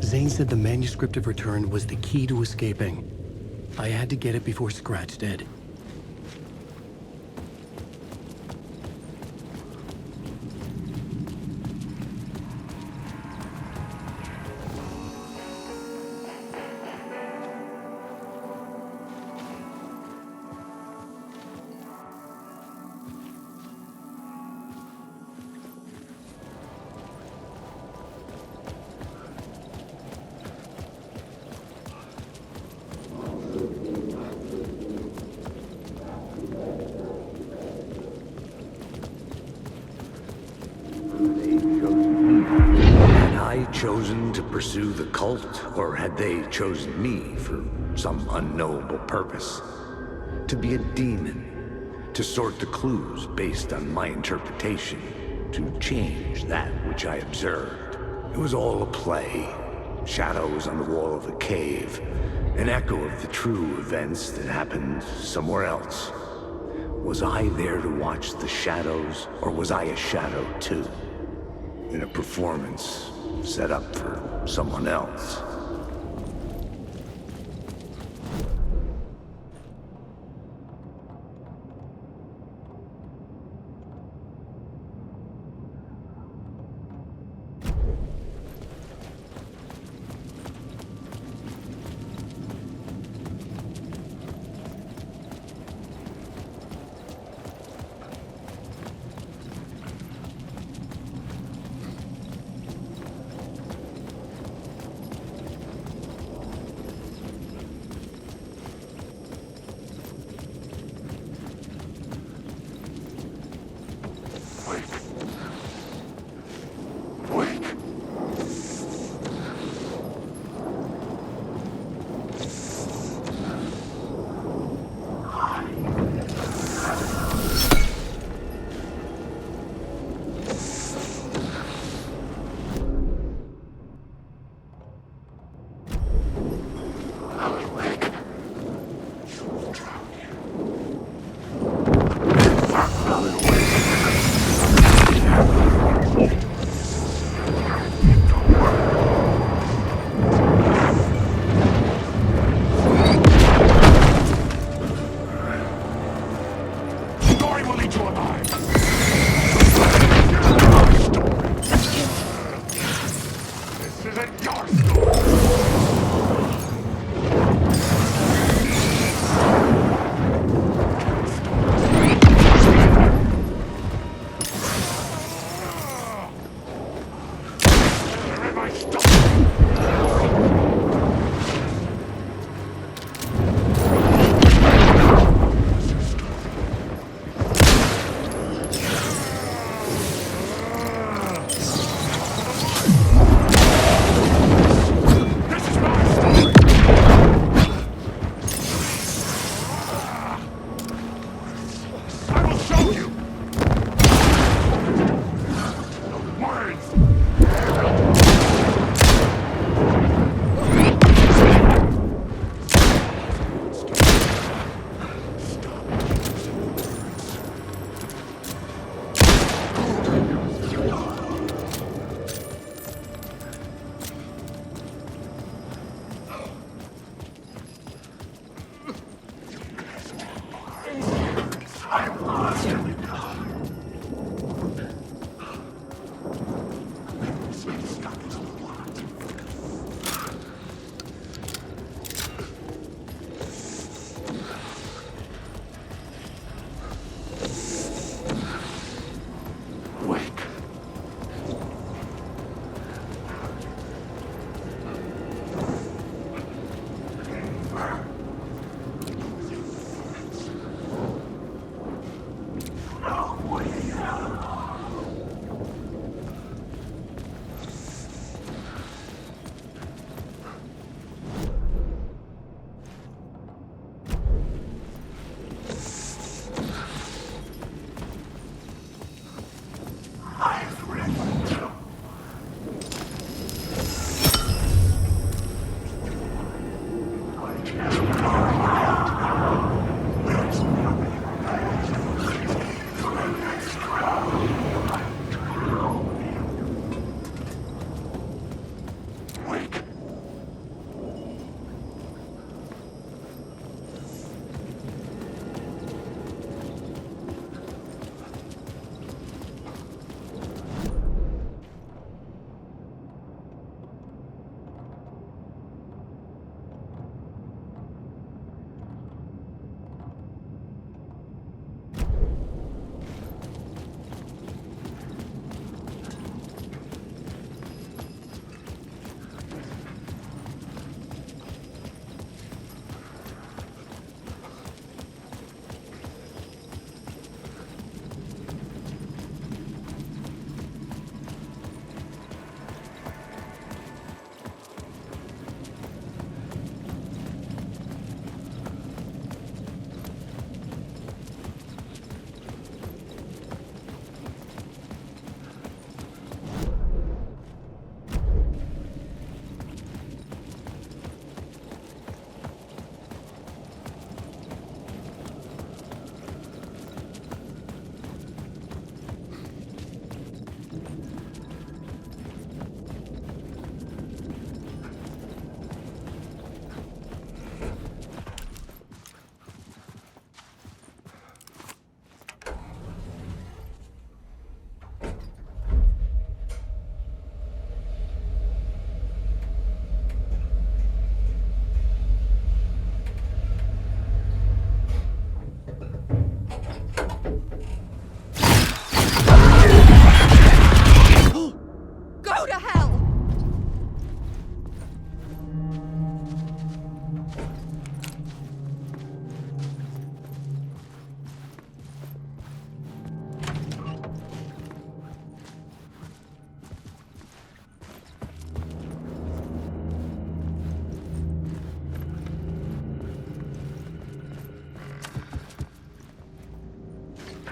Zane said the manuscript of return was the key to escaping. I had to get it before Scratch did. Had I chosen to pursue the cult, or had they chosen me for some unknowable purpose? To be a demon, to sort the clues based on my interpretation, to change that which I observed. It was all a play. Shadows on the wall of a cave, an echo of the true events that happened somewhere else. Was I there to watch the shadows, or was I a shadow too? In a performance set up for someone else.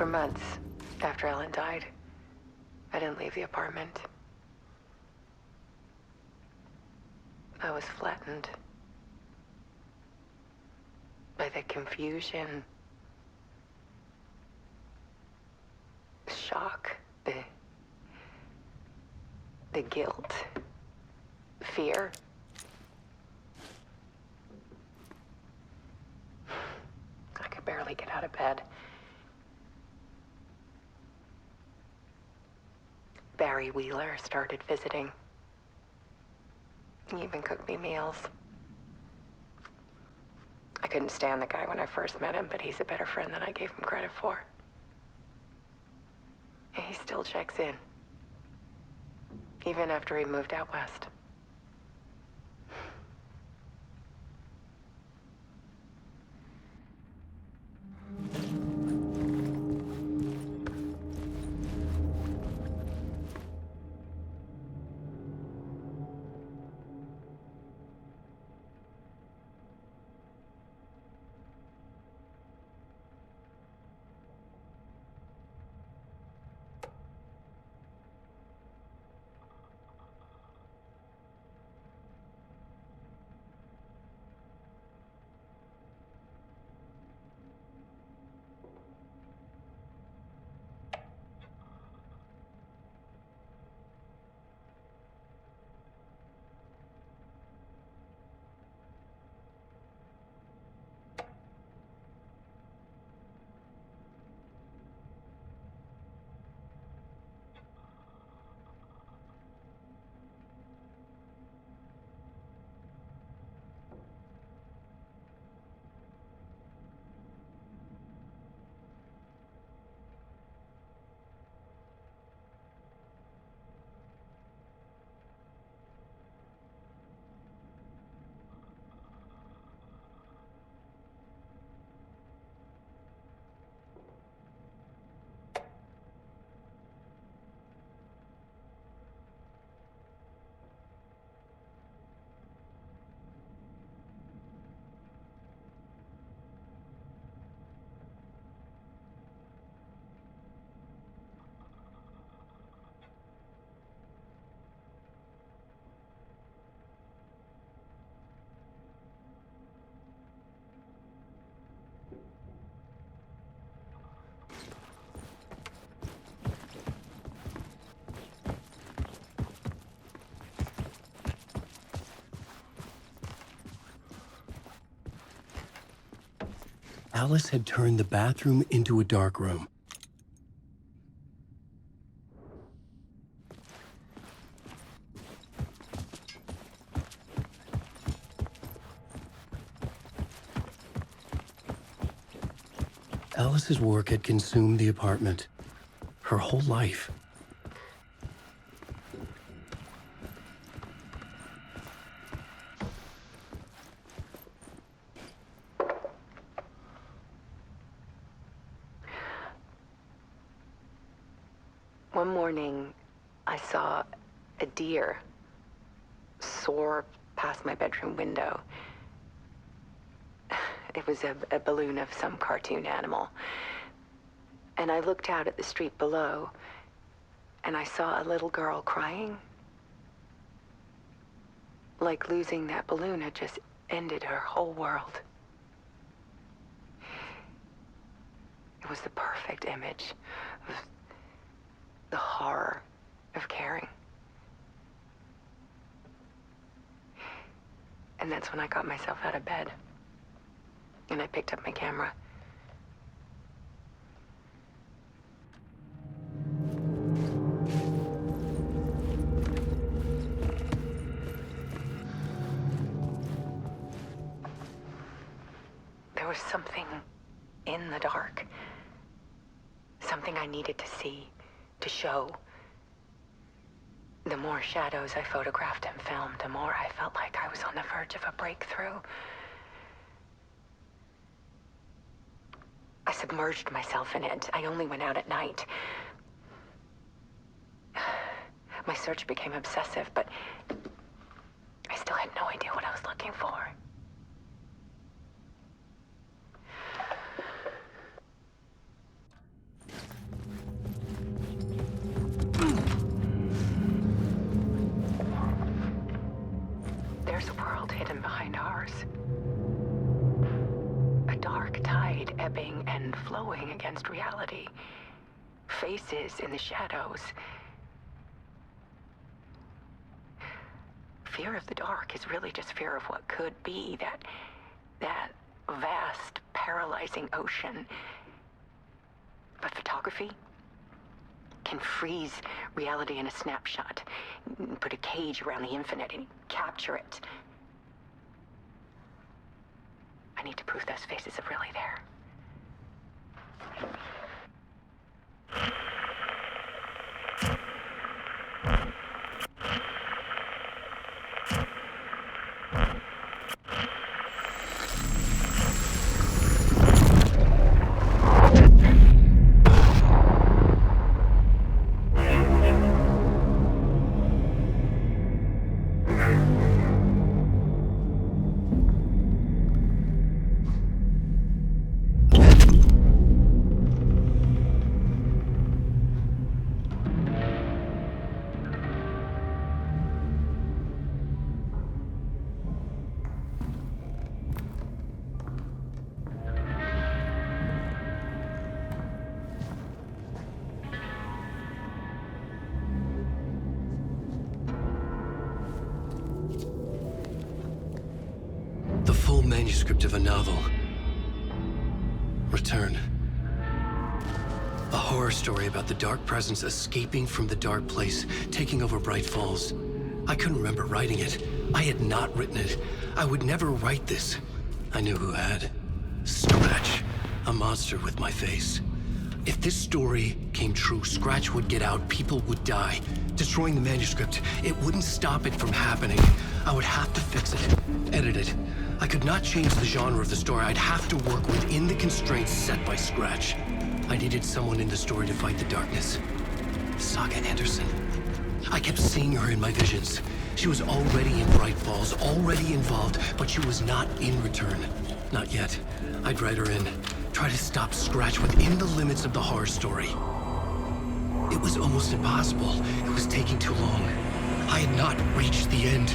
For months after Ellen died, I didn't leave the apartment. I was flattened by the confusion, shock, the guilt, fear. I could barely get out of bed. Barry Wheeler started visiting. He even cooked me meals. I couldn't stand the guy when I first met him, but he's a better friend than I gave him credit for. And he still checks in, even after he moved out west. Alice had turned the bathroom into a dark room. Alice's work had consumed the apartment. Her whole life. One morning, I saw a deer soar past my bedroom window. It was a balloon of some cartoon animal. And I looked out at the street below, and I saw a little girl crying. Like losing that balloon had just ended her whole world. It was the perfect image of the horror of caring. And that's when I got myself out of bed. And I picked up my camera. There was something in the dark. Something I needed to see, to show. The more shadows I photographed and filmed, the more I felt like I was on the verge of a breakthrough. I submerged myself in it. I only went out at night. My search became obsessive, but I still had no idea what I was looking for. There's a world hidden behind ours. A dark tide ebbing and flowing against reality. Faces in the shadows. Fear of the dark is really just fear of what could be, that vast, paralyzing ocean. But photography can freeze reality in a snapshot, put a cage around the infinite and capture it. I need to prove those faces are really there. The full manuscript of a novel. Return. A horror story about the dark presence escaping from the dark place, taking over Bright Falls. I couldn't remember writing it. I had not written it. I would never write this. I knew who had. Scratch. A monster with my face. If this story came true, Scratch would get out, people would die. Destroying the manuscript, it wouldn't stop it from happening. I would have to fix it, edit it. I could not change the genre of the story. I'd have to work within the constraints set by Scratch. I needed someone in the story to fight the darkness. Saga Anderson. I kept seeing her in my visions. She was already in Bright Falls, already involved, but she was not in Return. Not yet. I'd write her in. Try to stop Scratch within the limits of the horror story. It was almost impossible. It was taking too long. I had not reached the end.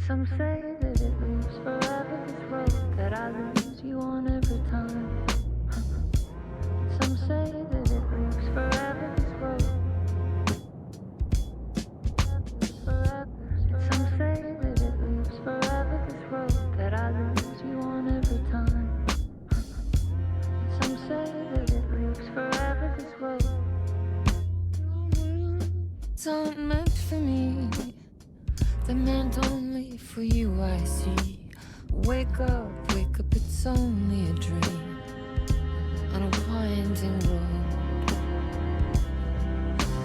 Some say that it moves forever, this road that I lose you on every time. Some say that it moves forever, this road. Some say that it moves forever, this road that I lose you on every time. Some say that it moves forever, this road. It's not meant for me. The meant only for you, I see. Wake up, it's only a dream on a winding road.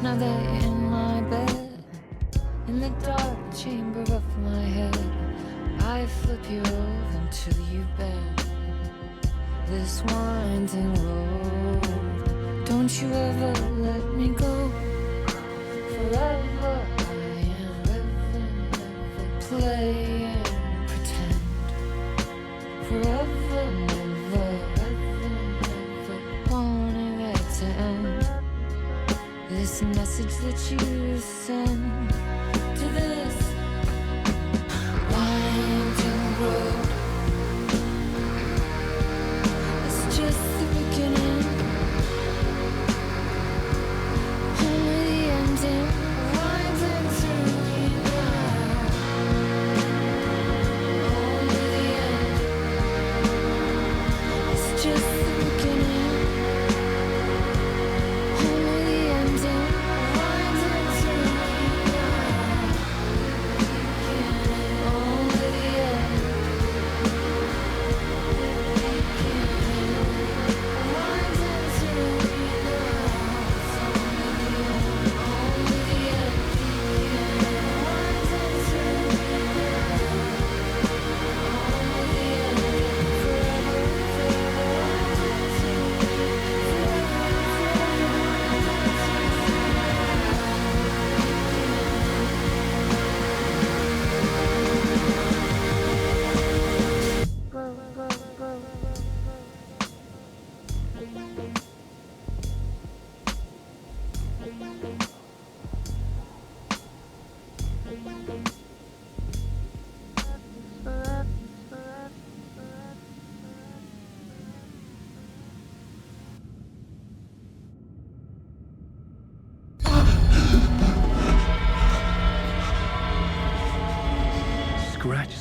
Now they're in my bed, in the dark chamber of my head. I flip you over until you bend this winding road. Don't you ever let me go. Forever play and pretend. Forever, never wanting it to end. This message that you send to this winding road, it's just the beginning. Only the ending. Winding through me now. Just the beginning, only the ending. Winding through me now. Only the end. Winding through me now. Only the end. Winding through me now. Only the end. Forever.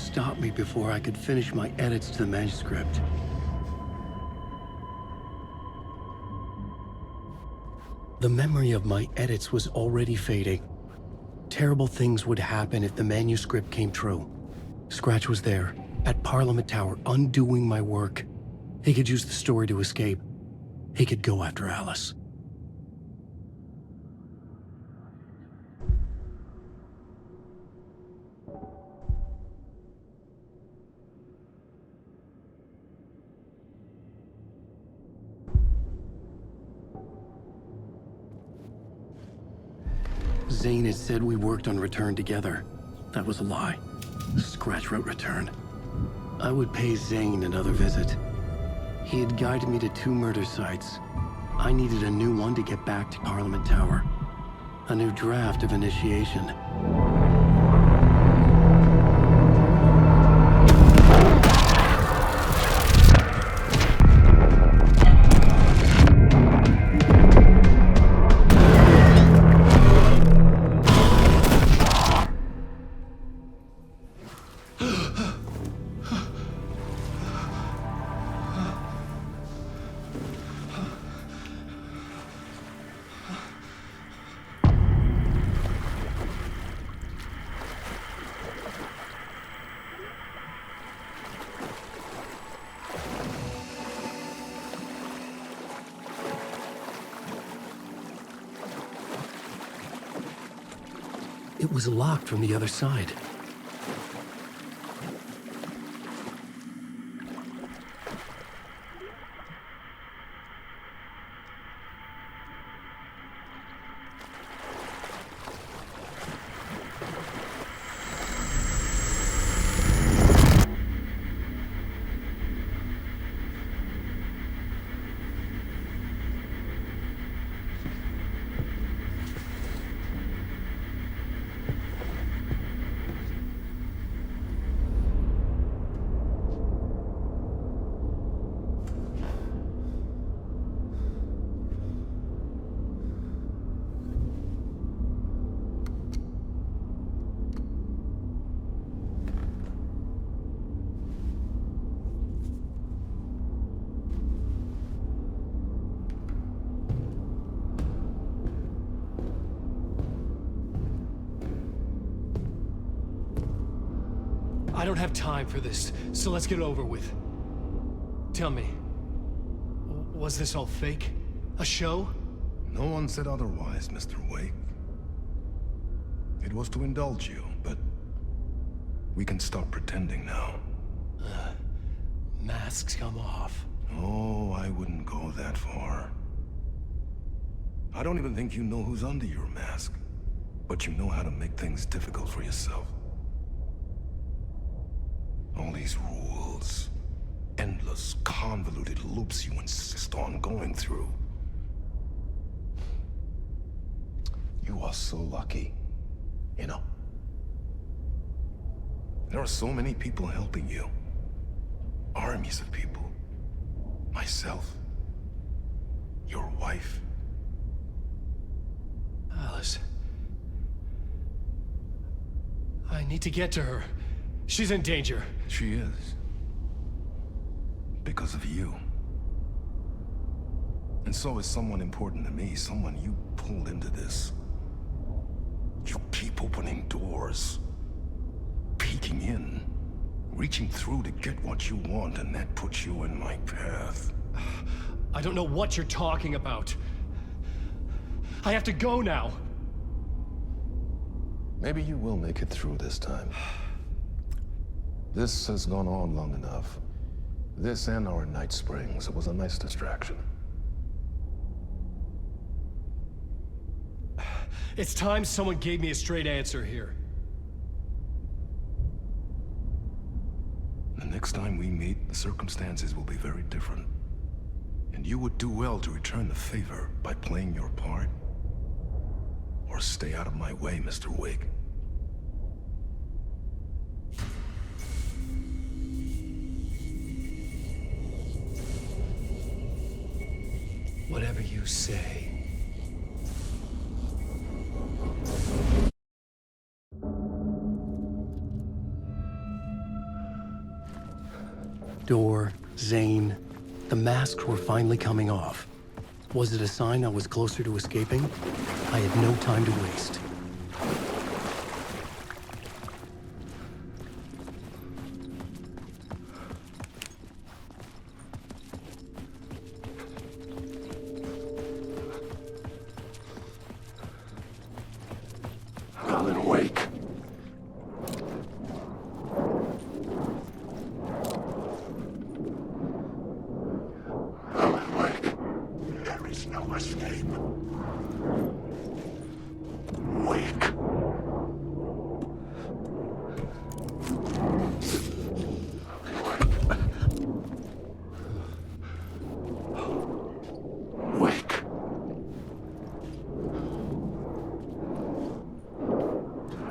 stop me before I could finish my edits to the manuscript. The memory of my edits was already fading. Terrible things would happen if the manuscript came true. Scratch was there, at Parliament Tower, undoing my work. He could use the story to escape. He could go after Alice. Zane had said we worked on Return together. That was a lie. Scratch wrote Return. I would pay Zane another visit. He had guided me to 2 murder sites. I needed a new one to get back to Parliament Tower. A new draft of Initiation. It was locked from the other side. I don't have time for this, so let's get it over with. Tell me, was this all fake? A show? No one said otherwise, Mr. Wake. It was to indulge you, but we can stop pretending now. Masks come off. Oh, I wouldn't go that far. I don't even think you know who's under your mask, but you know how to make things difficult for yourself. All these rules, endless, convoluted loops you insist on going through. You are so lucky, you know. There are so many people helping you. Armies of people. Myself. Your wife. Alice. I need to get to her. She's in danger. She is. Because of you. And so is someone important to me, someone you pulled into this. You keep opening doors. Peeking in. Reaching through to get what you want, and that puts you in my path. I don't know what you're talking about. I have to go now. Maybe you will make it through this time. This has gone on long enough. This and our Night Springs. It was a nice distraction. It's time someone gave me a straight answer here. The next time we meet, the circumstances will be very different. And you would do well to return the favor by playing your part. Or stay out of my way, Mr. Wake. Whatever you say. door, Zane. The masks were finally coming off. Was it a sign I was closer to escaping? I had no time to waste. Alan, wake. Alan, wake. There is no escape. Wake. Wake.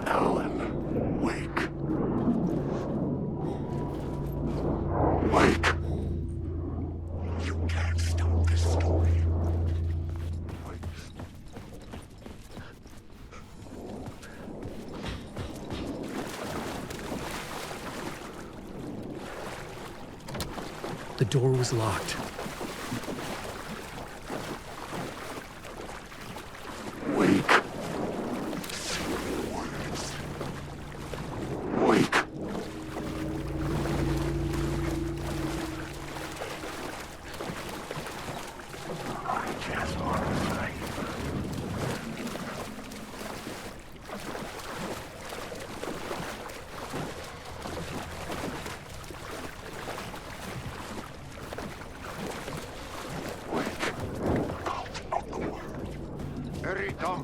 Alan, wake. Wake. You can't stop this story. The door was locked. Wake. Say the words. Wake. I just want to say. Hurry, Tom.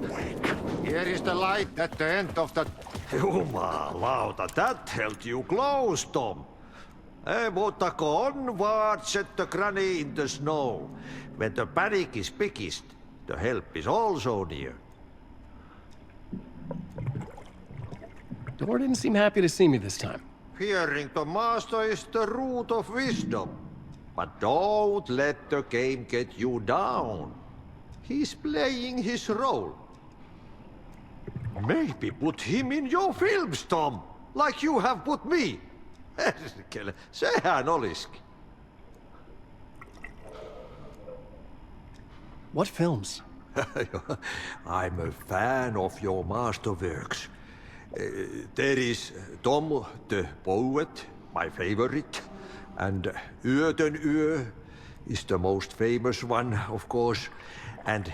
Wake. Here is the light at the end of the... Jumalauta, that held you close, Tom. Mutta go onward, said the granny in the snow. When the panic is biggest, the help is also near. Door didn't seem happy to see me this time. Fearing the master is the root of wisdom. But don't let the game get you down. He's playing his role. Maybe put him in your films, Tom, like you have put me. Perkele, sehän olisikin. What films? I'm a fan of your masterworks. There is Tom the Poet, my favorite, and Yöden Yö is the most famous one, of course. And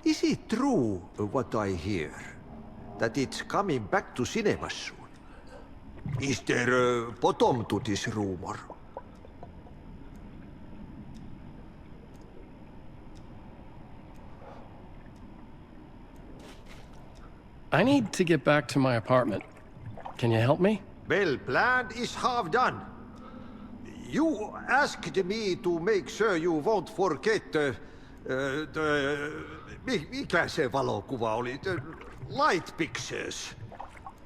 is it true what I hear? That it's coming back to cinemas soon? Is there a bottom to this rumor? I need to get back to my apartment. Can you help me? Well, plan is half done. You asked me to make sure you won't forget mikä se valokuva oli? The light pictures.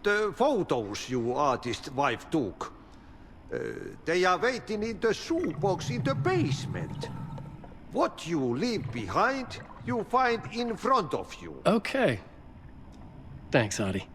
The photos you artist wife took. They are waiting in the shoebox in the basement. What you leave behind, you find in front of you. Okay. Thanks, Adi.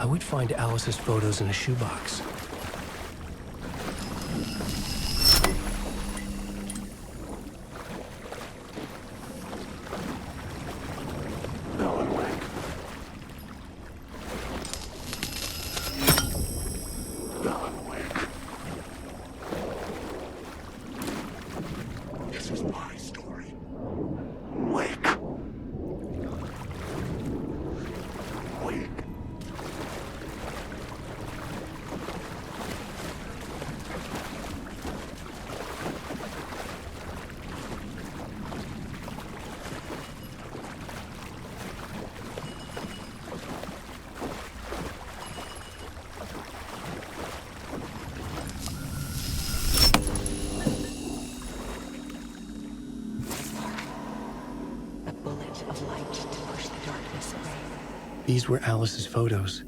I would find Alice's photos in a shoebox. Alan, wake. Alan, wake. This is my story. Wake. Wake. bullet of light to push the darkness away. These were Alice's photos.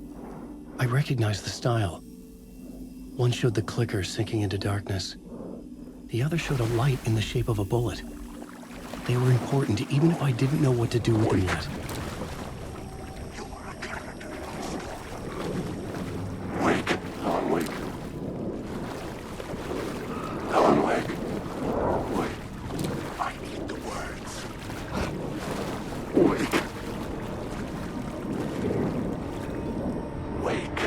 I recognized the style. One showed the clicker sinking into darkness. The other showed a light in the shape of a bullet. They were important, even if I didn't know what to do with them yet. Wake. Alan, wake. Alan, wake. Wake. I need the words. Wake. Wake.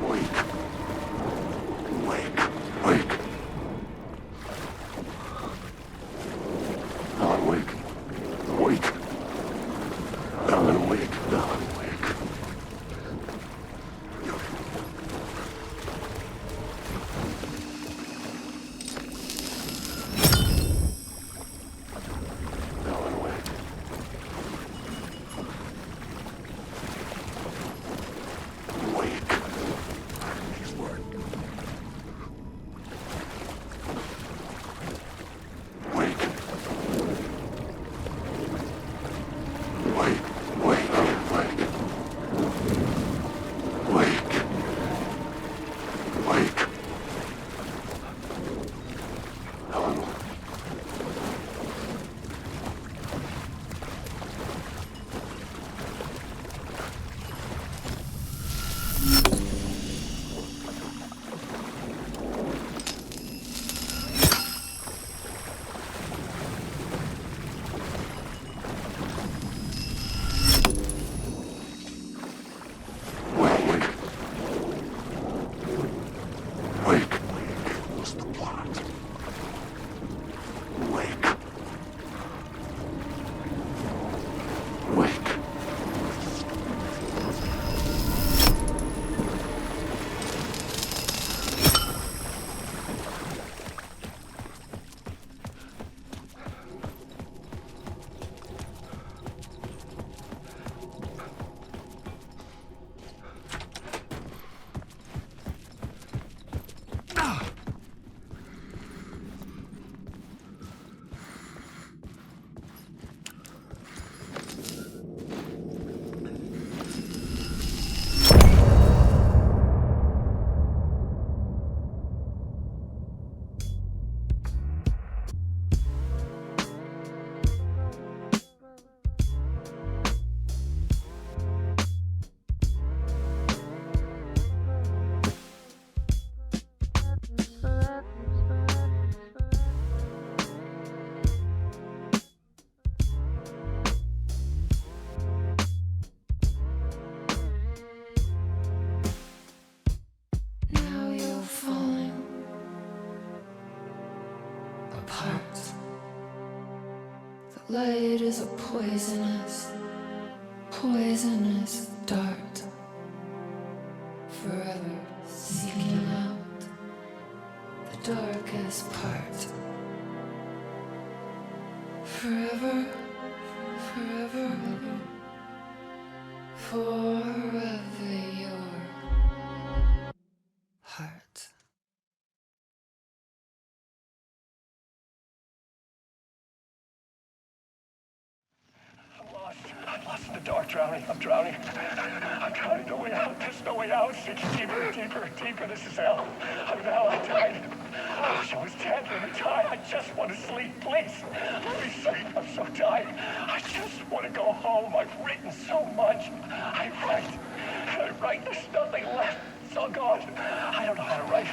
Wake. Wake. Wake. Alan, wake. Wake. Alan, wake. Alan, wake. Alan, wake. Wake. These words. Wake. Wake. Wake. Wake. Wake. Wake. Alan. Wake. Wake. Wake. What's the plot? Wake. Wake. Now you're falling apart. The light is a poisonous, poisonous dart, forever seeking out the darkest part. Forever, forever, forever your heart. I'm lost in the dark, drowning. I'm drowning. I'm drowning. No way out. There's no way out. It's deeper, deeper, deeper. This is hell. I'm in hell. I died. I wish I was dead. Let me die. I just want to sleep, please. Let me sleep. I'm so tired. I just want to go home. I've written so much. I write. There's nothing left. It's all gone. I don't know how to write.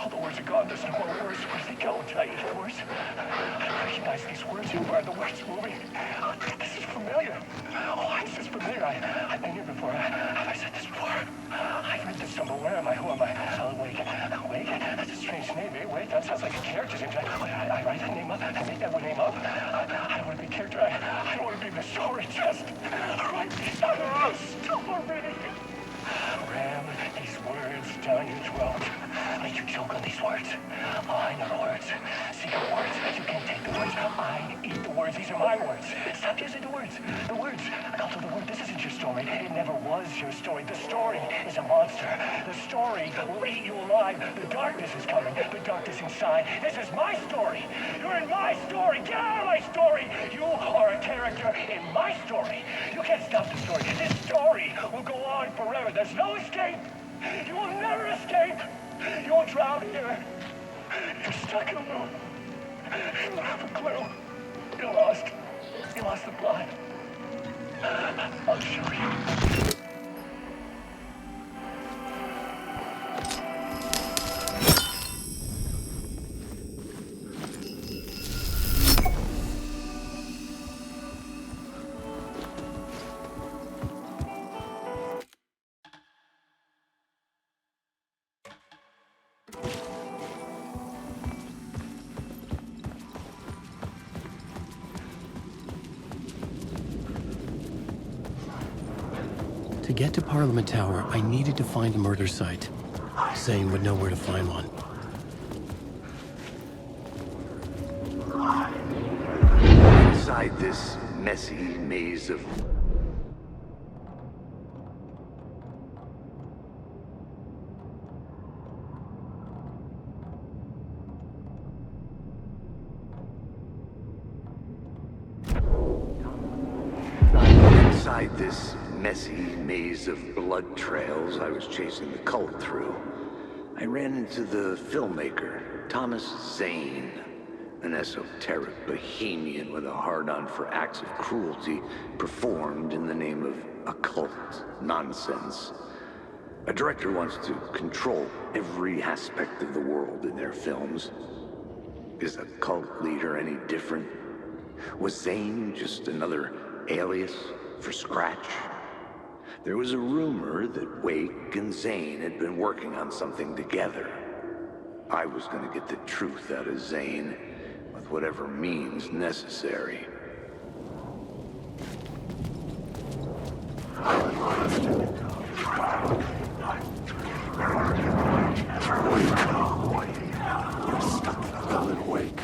All the words are gone. There's no more words. Where do they go? Did I eat the words? I don't recognize these words. Who are the words moving? This is familiar. Oh, this is familiar. I've been here before. Have I said this before? I've read this somewhere. Where am I? Who am I? Wake. Wake? That's a strange name. Wait, that sounds like a character's name. I write that name up. I make that name up. I don't want to be a character. I don't want to be the story. Just write these out of the story. Ram these words down your throat. Like you choke on these words. Oh, I know the words. Secret words. You can't take the words. I eat the words. These are my words. Stop using the words. The words. Also, the word. This isn't your story. It never was your story. The story is a monster. The story will eat you alive. The darkness is coming. The darkness inside. This is my story. You're in my story. Get out of my character in my story. You can't stop the story. This story will go on forever. There's no escape. You will never escape. You will drown here. You're stuck in a room. You don't have a clue. You're lost. You lost the plot. I'll show you. To get to Parliament Tower, I needed to find a murder site. Zane would know where to find one. Inside this messy maze of... Inside this messy maze of blood trails I was chasing the cult through, I ran into the filmmaker, Thomas Zane, an esoteric bohemian with a hard-on for acts of cruelty performed in the name of occult nonsense. A director wants to control every aspect of the world in their films. Is a cult leader any different? Was Zane just another alias for Scratch? There was a rumor that Wake and Zane had been working on something together. I was going to get the truth out of Zane with whatever means necessary. Wake.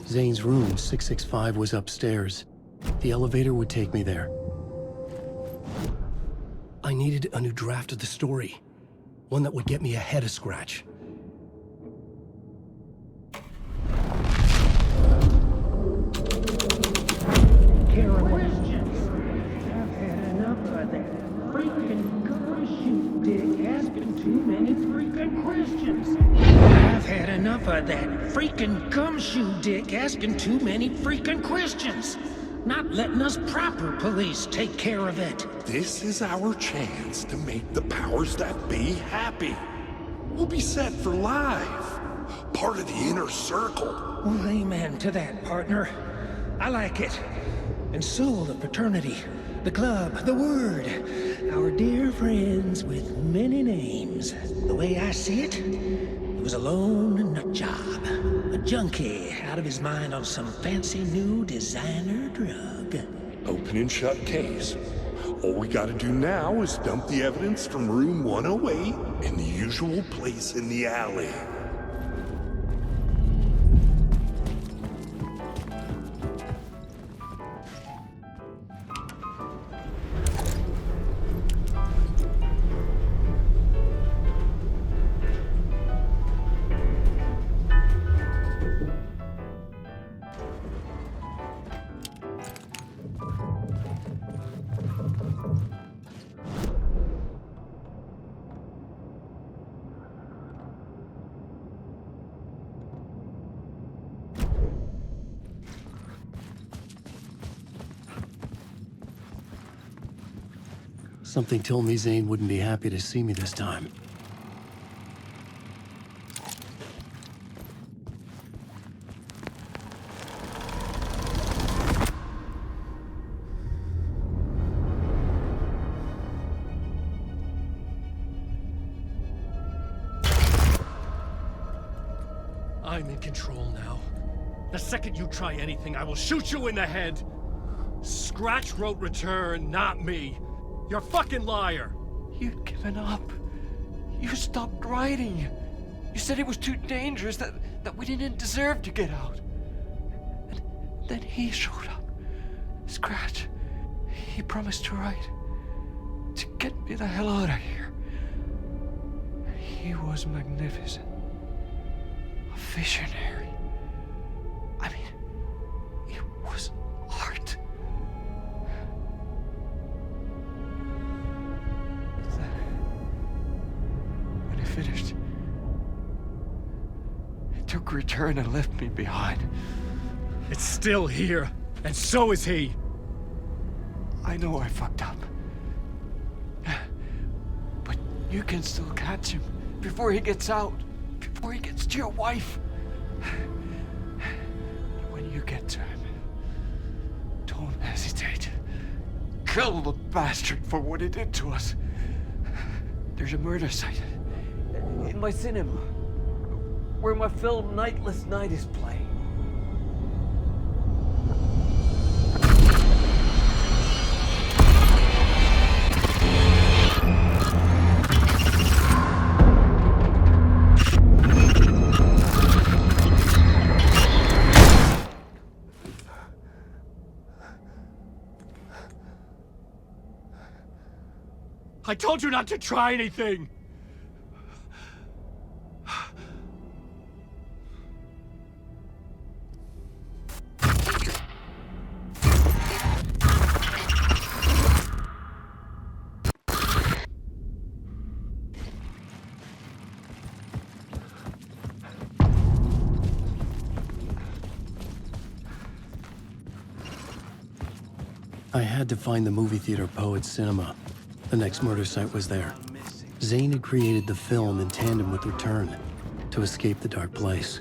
Zane's room, 665, was upstairs. The elevator would take me there. I needed a new draft of the story. One that would get me ahead of Scratch. Questions. I've had enough of that freaking question, Dick, asking too many freaking questions. I've had enough of that freaking gumshoe dick asking too many freaking questions. Not letting us proper police take care of it. This is our chance to make the powers that be happy. We'll be set for life. Part of the inner circle. Well, amen to that, partner. I like it. And so the fraternity, the club, the word, our dear friends with many names. The way I see it, he was a lone nut job. A junkie out of his mind on some fancy new designer drug. Open and shut case. All we gotta do now is dump the evidence from room 108 in the usual place in the alley. Something told me Zane wouldn't be happy to see me this time. I'm in control now. The second you try anything, I will shoot you in the head. Scratch wrote return, not me. You're a fucking liar. You'd given up. You stopped writing. You said it was too dangerous, that we didn't deserve to get out. And then he showed up. Scratch. He promised to write. To get me the hell out of here. He was magnificent. A visionary. I mean, it was art. Then, when he finished, he took return and left me behind. It's still here, and so is he. I know I fucked up. But you can still catch him before he gets out, before he gets to your wife. When you get to him, don't hesitate. Kill the bastard for what he did to us. There's a murder site in my cinema where my film Nightless Night is playing. I told you not to try anything! I had to find the movie theater Poet's Cinema. The next murder site was there. Zane had created the film in tandem with Return to escape the dark place.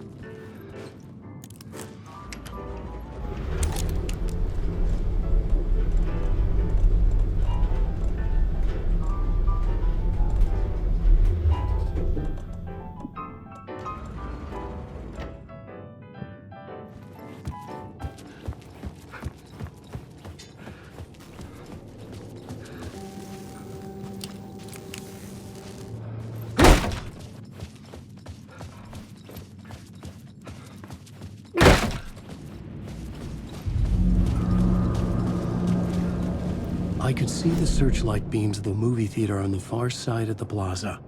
I could see the searchlight beams of the movie theater on the far side of the plaza.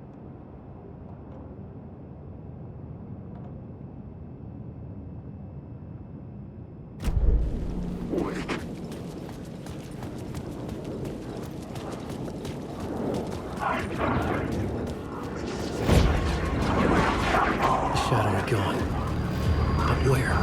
The shadow had gone. But where?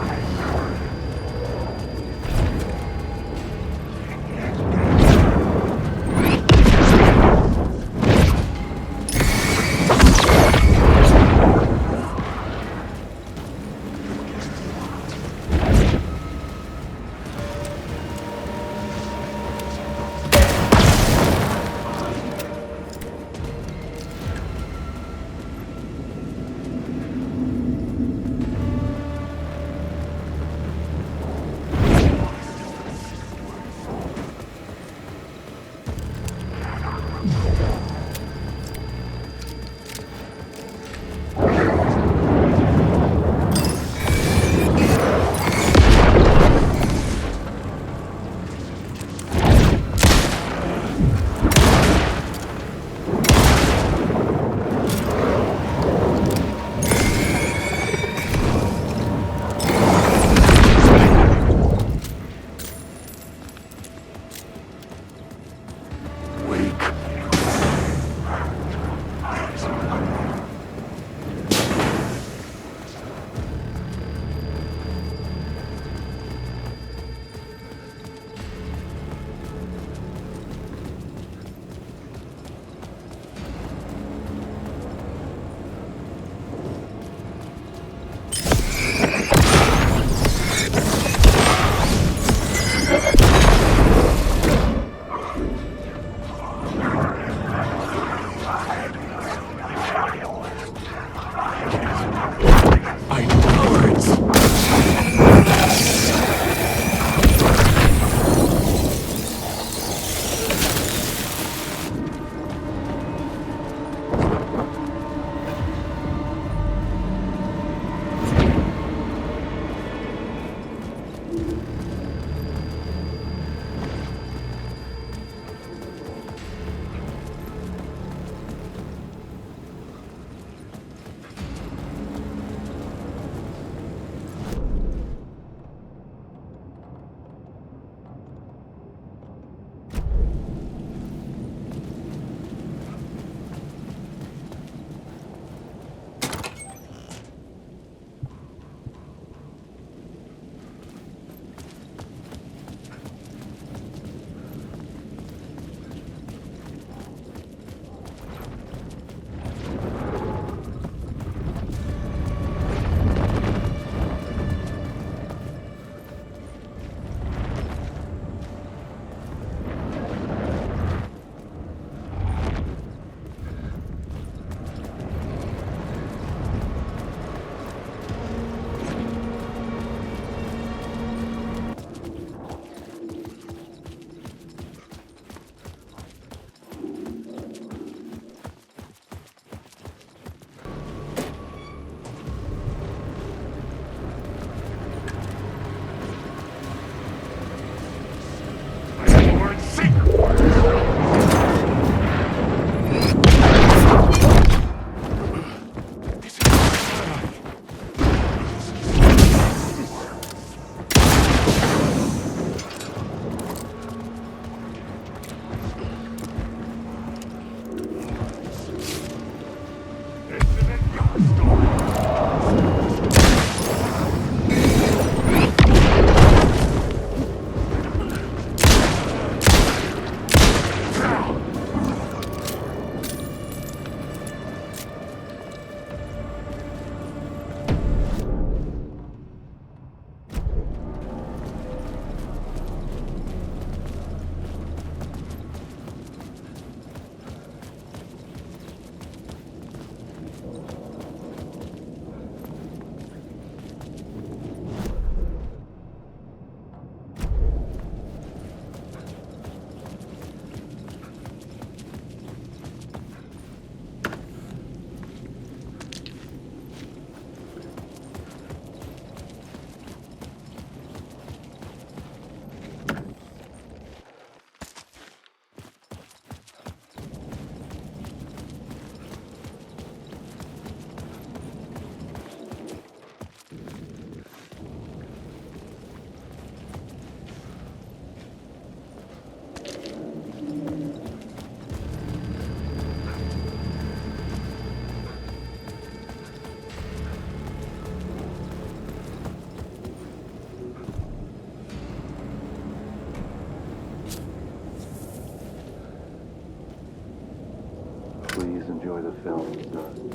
the film's done.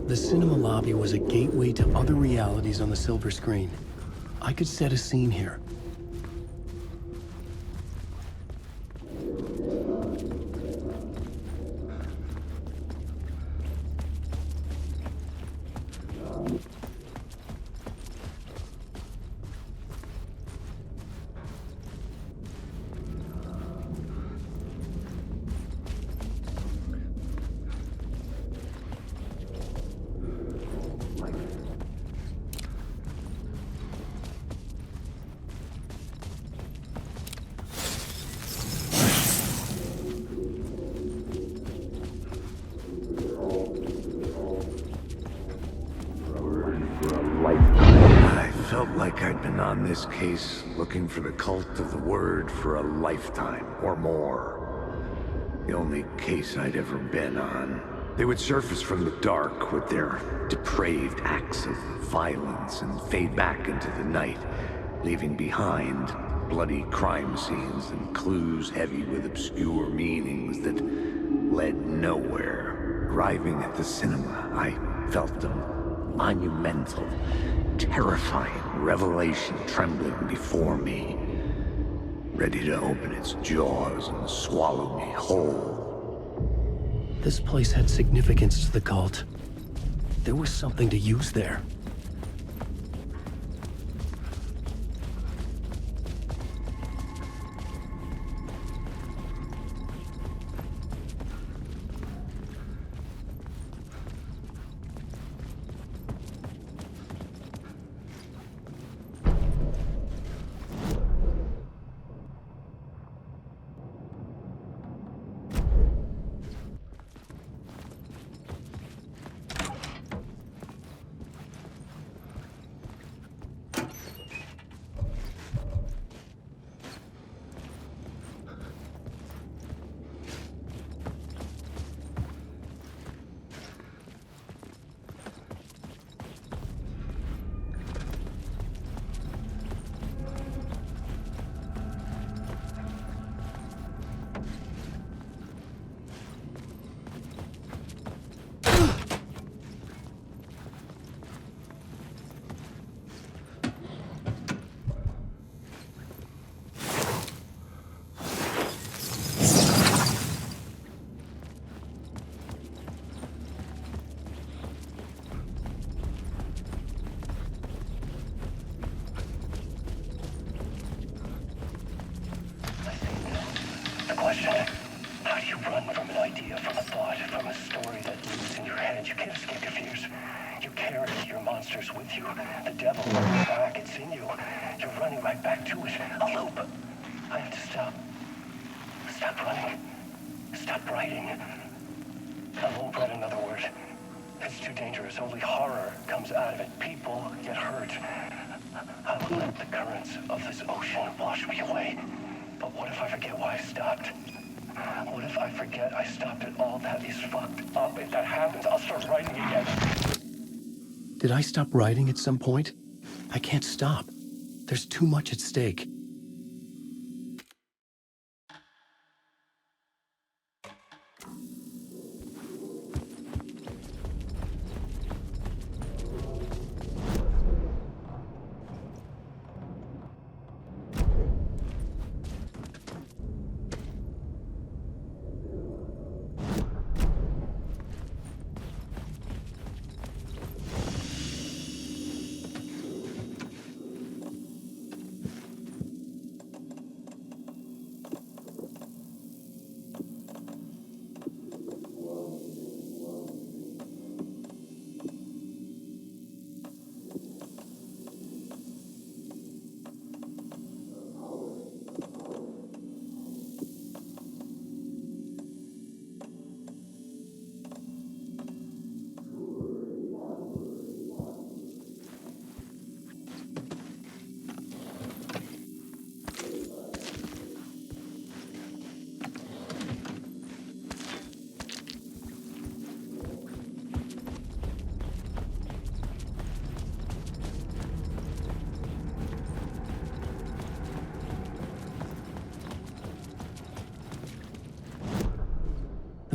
The cinema lobby was a gateway to other realities on the silver screen. I could set a scene here. I felt like I'd been on this case looking for the cult of the word for a lifetime or more. The only case I'd ever been on. They would surface from the dark with their depraved acts of violence and fade back into the night, leaving behind bloody crime scenes and clues heavy with obscure meanings that led nowhere. Arriving at the cinema, I felt a monumental, terrifying revelation trembling before me, ready to open its jaws and swallow me whole. This place had significance to the cult. There was something to use there. How do you run from an idea, from a thought, from a story that lives in your head? You can't escape your fears. You carry your monsters with you. The devil is back, it's in you. You're running right back to it. A loop. I have to stop. Stop running. Stop writing. I won't write another word. It's too dangerous. Only horror comes out of it. People get hurt. I will let the currents of this ocean wash me away. But what if I forget why I stopped? What if I forget I stopped at all? That is fucked up. If that happens, I'll start writing again. Did I stop writing at some point? I can't stop. There's too much at stake.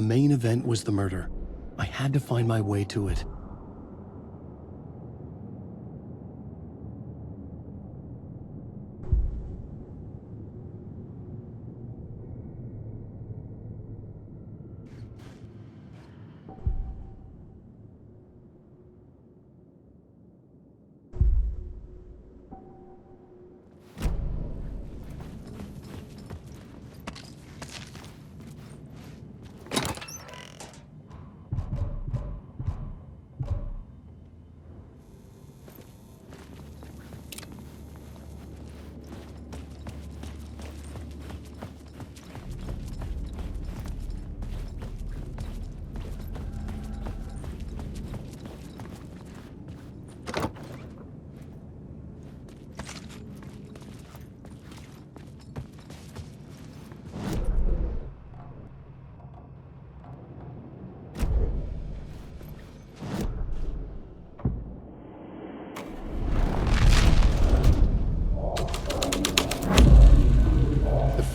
The main event was the murder. I had to find my way to it.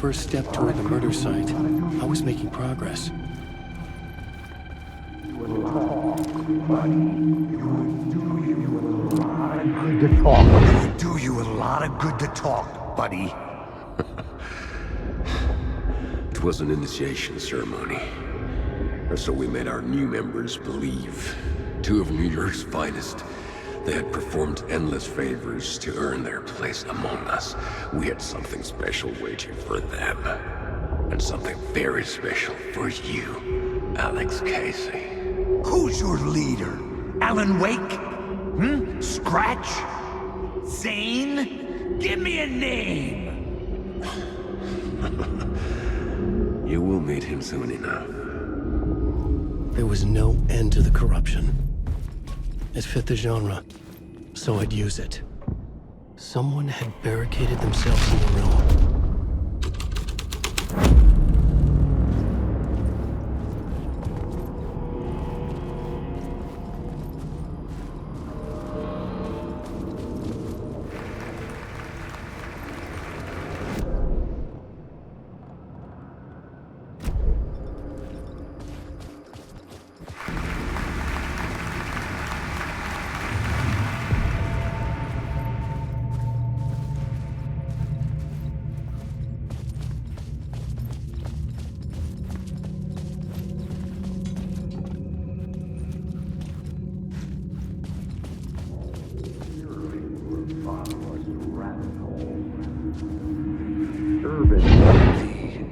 First step toward the murder site. I was making progress. It would do you a lot of good to talk, buddy. It was an initiation ceremony. Or so we made our new members believe. Two of New York's finest. They had performed endless favors to earn their place among us. We had something special waiting for them. And something very special for you, Alex Casey. Who's your leader? Alan Wake? Scratch? Zane? Give me a name! You will meet him soon enough. There was no end to the corruption. It fit the genre, so I'd use it. Someone had barricaded themselves in the room.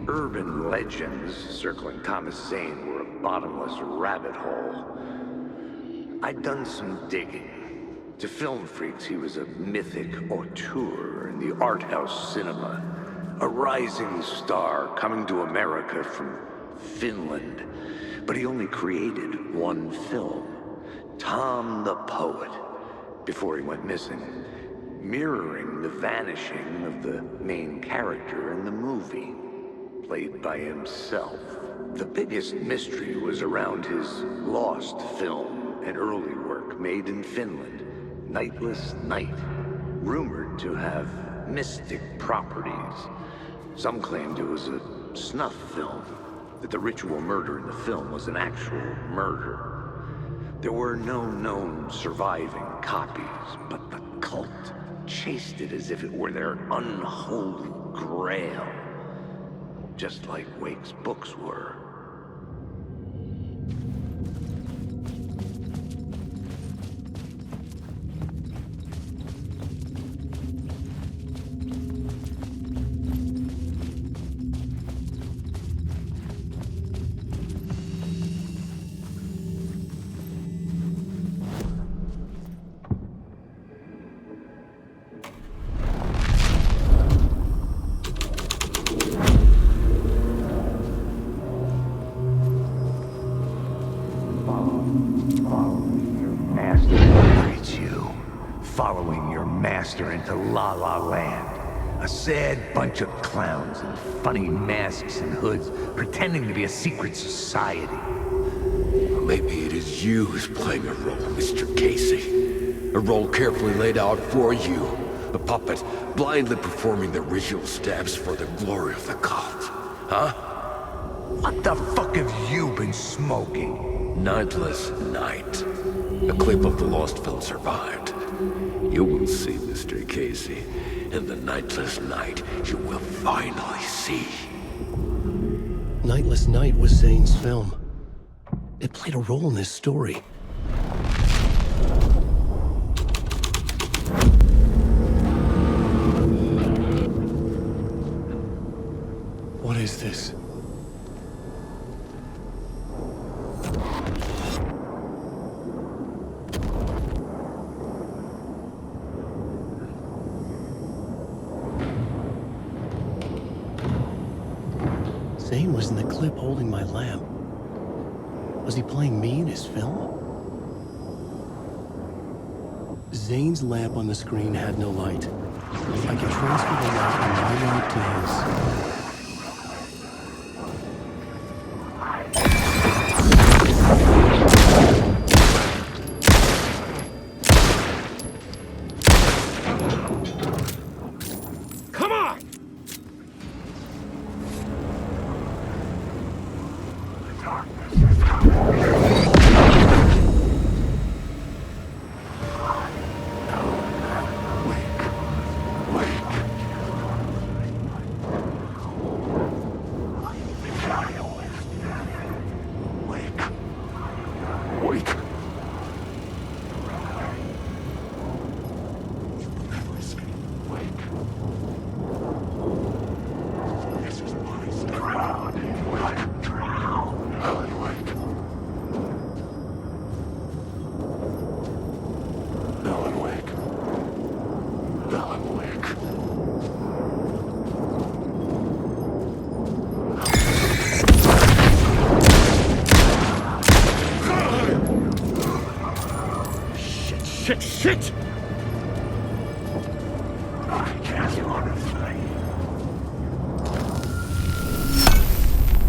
Urban legends circling Thomas Zane were a bottomless rabbit hole. I'd done some digging. To film freaks, he was a mythic auteur in the art house cinema. A rising star coming to America from Finland. But he only created one film, Tom the Poet, before he went missing, mirroring the vanishing of the main character in the movie, played by himself. The biggest mystery was around his lost film, an early work made in Finland, Nightless Night, rumored to have mystic properties. Some claimed it was a snuff film, that the ritual murder in the film was an actual murder. There were no known surviving copies, but the cult chased it as if it were their unholy grail, just like Wake's books were. Following your master into La La Land. A sad bunch of clowns in funny masks and hoods, pretending to be a secret society. Maybe it is you who's playing a role, Mr. Casey. A role carefully laid out for you. A puppet, blindly performing the ritual steps for the glory of the cult. Huh? What the fuck have you been smoking? Nightless Night. A clip of the lost film survived. You will see, Mr. Casey. In the Nightless Night, you will finally see. Nightless Night was Zane's film. It played a role in this story. What is this? Zane was in the clip holding my lamp. Was he playing me in his film? Zane's lamp on the screen had no light. I could transfer the light from my lamp to his. Come on! Shit! I can't honestly.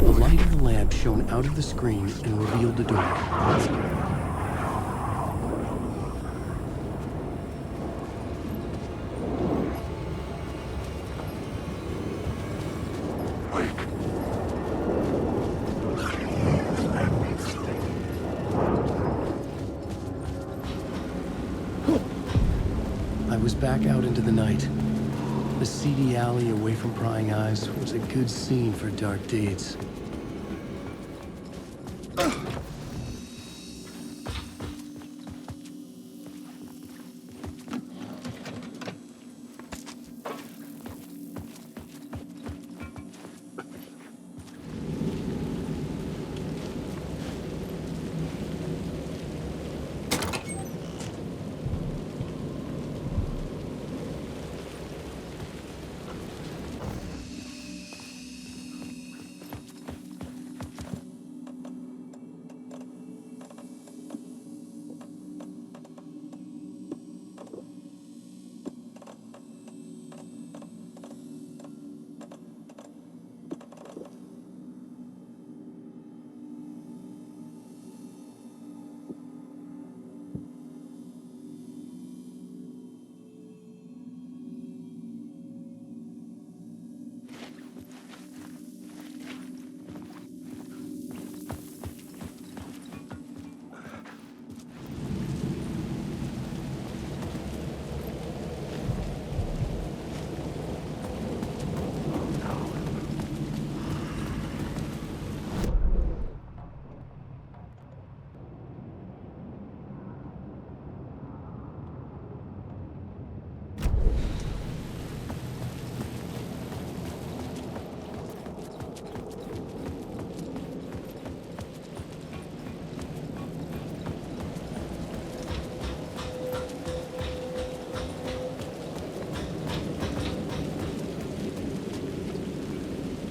The light of the lamp shone out of the screen and revealed the door. I was back out into the night. The seedy alley away from prying eyes was a good scene for dark deeds.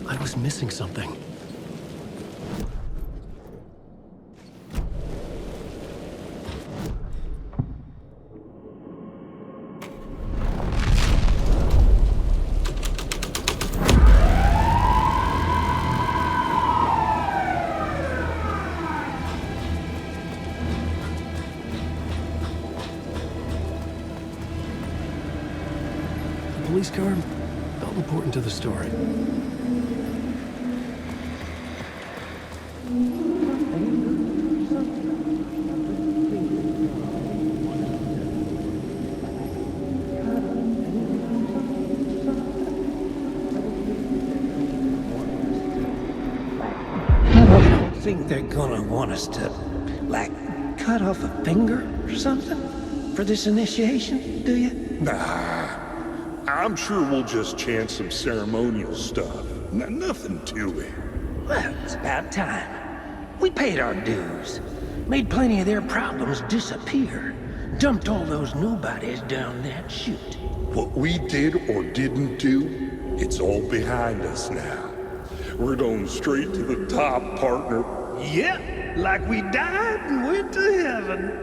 I was missing something. The police car felt important to the story. think they're gonna want us to, like, cut off a finger or something for this initiation, do you? Nah, I'm sure we'll just chant some ceremonial stuff. Nothing to it. Well, it's about time. We paid our dues. Made plenty of their problems disappear. Dumped all those nobodies down that chute. What we did or didn't do, it's all behind us now. We're going straight to the top, partner. Yep, like we died and went to heaven.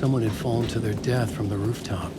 Someone had fallen to their death from the rooftop.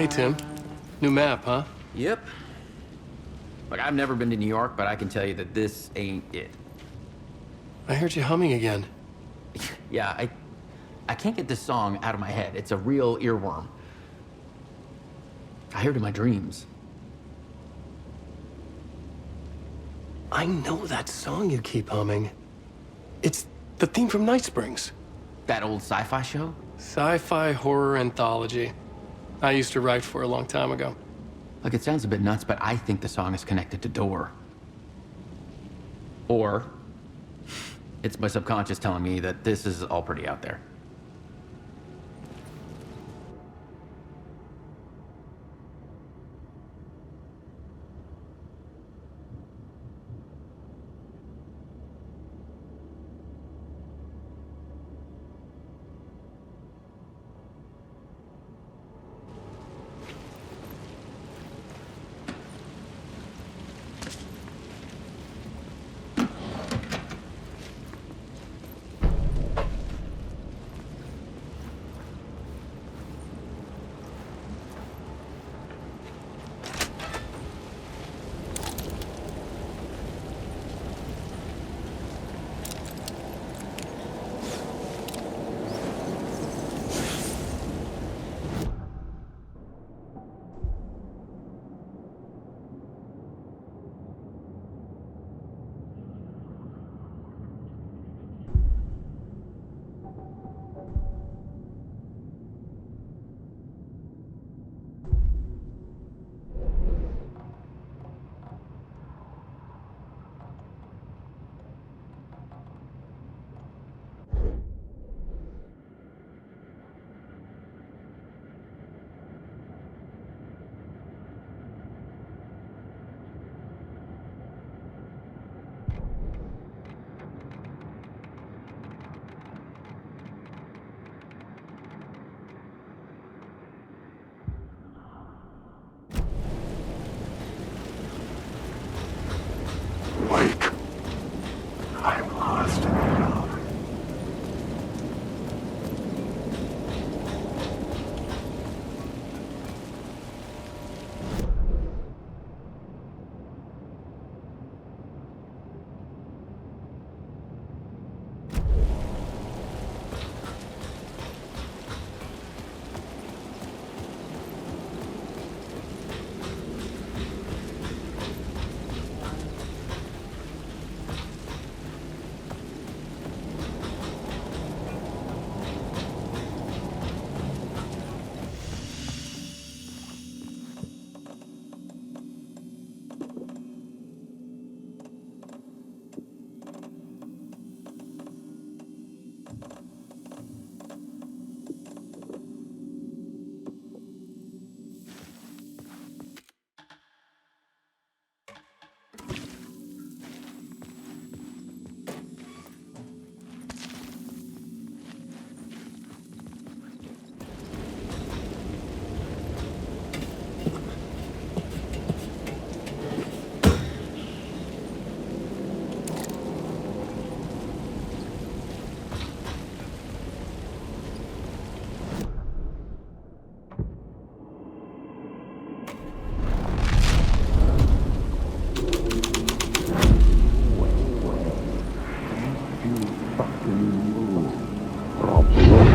Hey, Tim. New map, huh? Yep. Look, I've never been to New York, but I can tell you that this ain't it. I heard you humming again. Yeah, I can't get this song out of my head. It's a real earworm. I hear it in my dreams. I know that song you keep humming. It's the theme from Night Springs. That old sci-fi show? Sci-fi horror anthology. I used to write for a long time ago. Look, it sounds a bit nuts, but I think the song is connected to Door. Or it's my subconscious telling me that this is all pretty out there. Wake. I'm lost in love.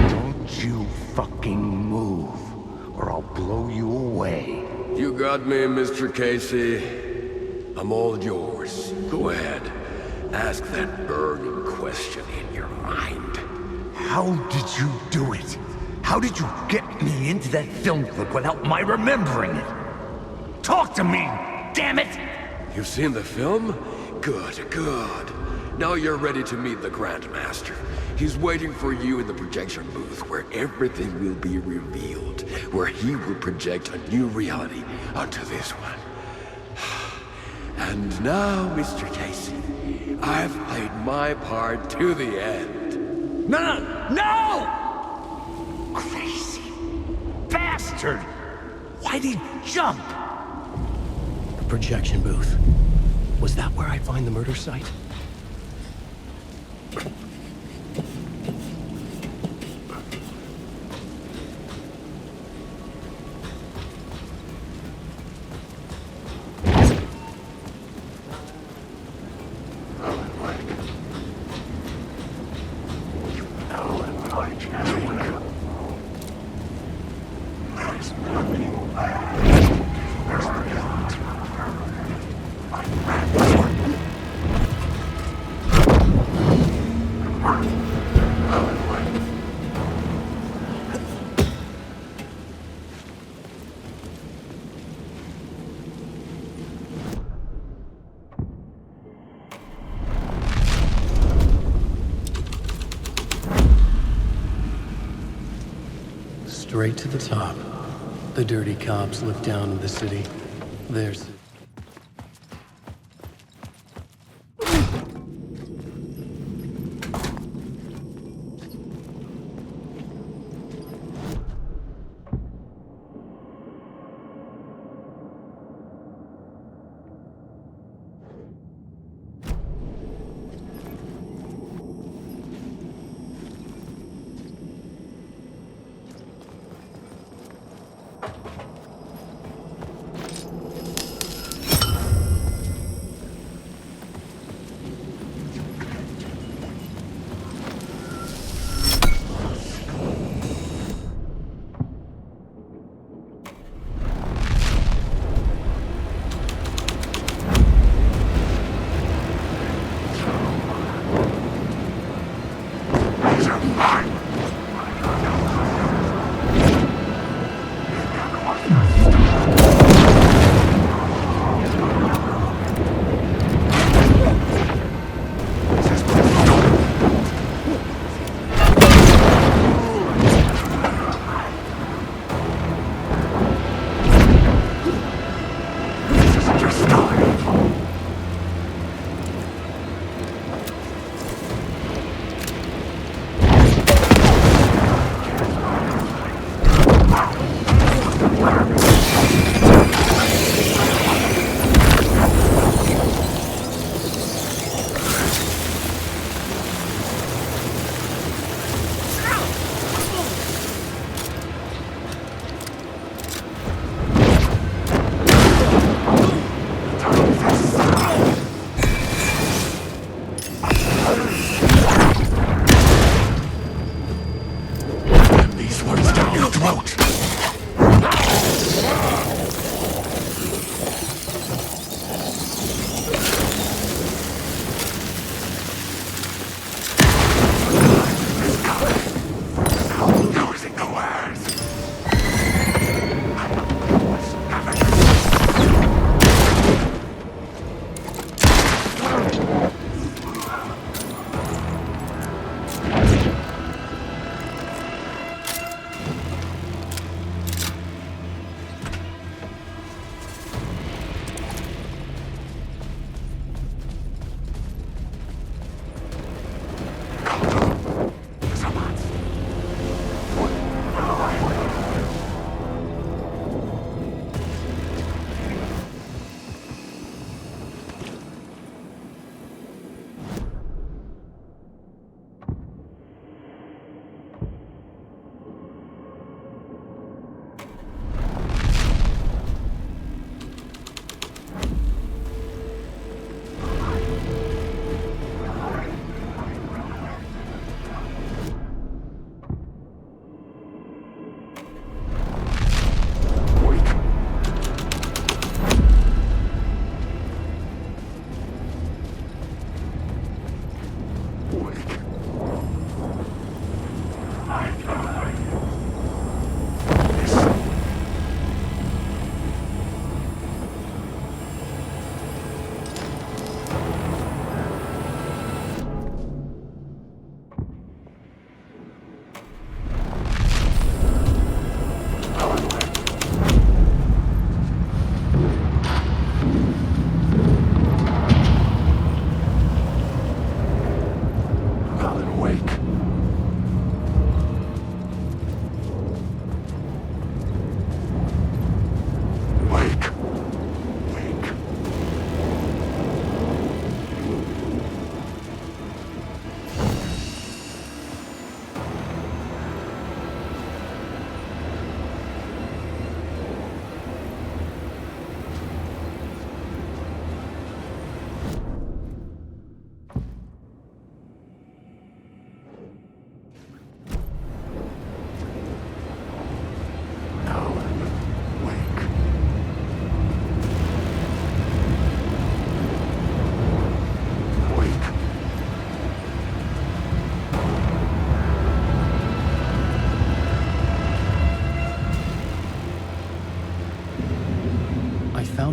Don't you fucking move, or I'll blow you away. You got me, Mr. Casey. I'm all yours. Go ahead. Ask that burning question in your mind. How did you do it? How did you get me into that film clip without my remembering it? Talk to me, damn it! You've seen the film? Good, good. Now you're ready to meet the Grandmaster. He's waiting for you in the projection booth where everything will be revealed, where he will project a new reality onto this one. And now, Mr. Casey, I've played my part to the end. No! Crazy bastard! Why'd he jump? The projection booth. Was that where I'd find the murder site? Straight to the top. The dirty cops look down on the city. There's...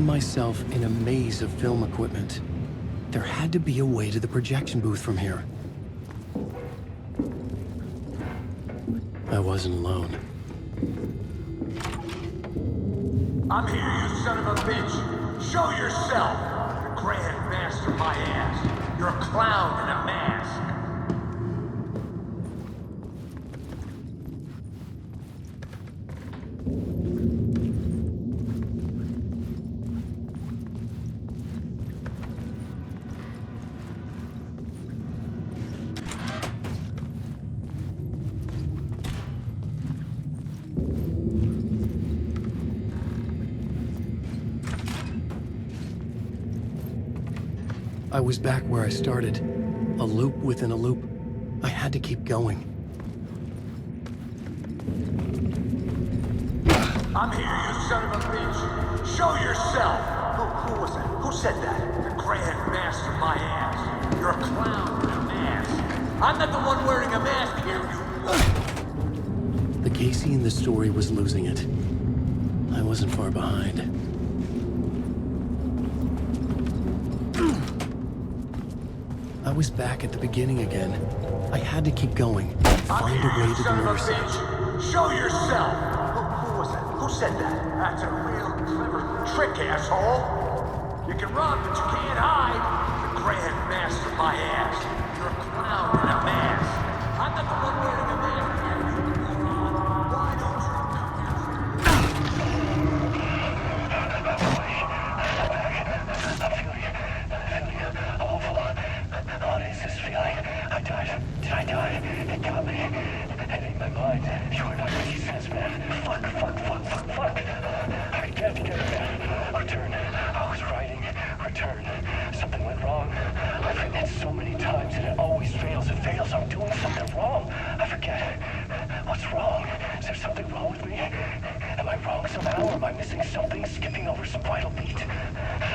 found myself in a maze of film equipment. There had to be a way to the projection booth from here. I wasn't alone. I'm here, you son of a bitch! Show yourself! The Grand Master my ass! You're a clown in a mask! I was back where I started. A loop within a loop. I had to keep going. I'm here, you son of a bitch! Show yourself! Who was that? Who said that? The Grand Master my ass! You're a clown in a mask! I'm not the one wearing a mask here, you... The Casey in the story was losing it. I wasn't far behind. I was back at the beginning again. I had to keep going. Find a way to the murder scene. Show yourself! Who was that? Who said that? That's a real clever trick, asshole! You can run, but you can't hide! The Grand Master my ass! You're a clown in a mask! I'm not the one wearing a mask here, you moron! Why don't you come here? I'm feeling awful. What is this feeling? I died. Did I die? It got me. It ate my mind. You are not making sense, man. Fuck. I can't get it, man. Return. I was writing. Return. Something went wrong. I've written it so many times and it always fails. It fails. I'm doing something wrong. I forget. What's wrong? Is there something wrong with me? Am I wrong somehow? Or am I missing something? Skipping over some vital beat?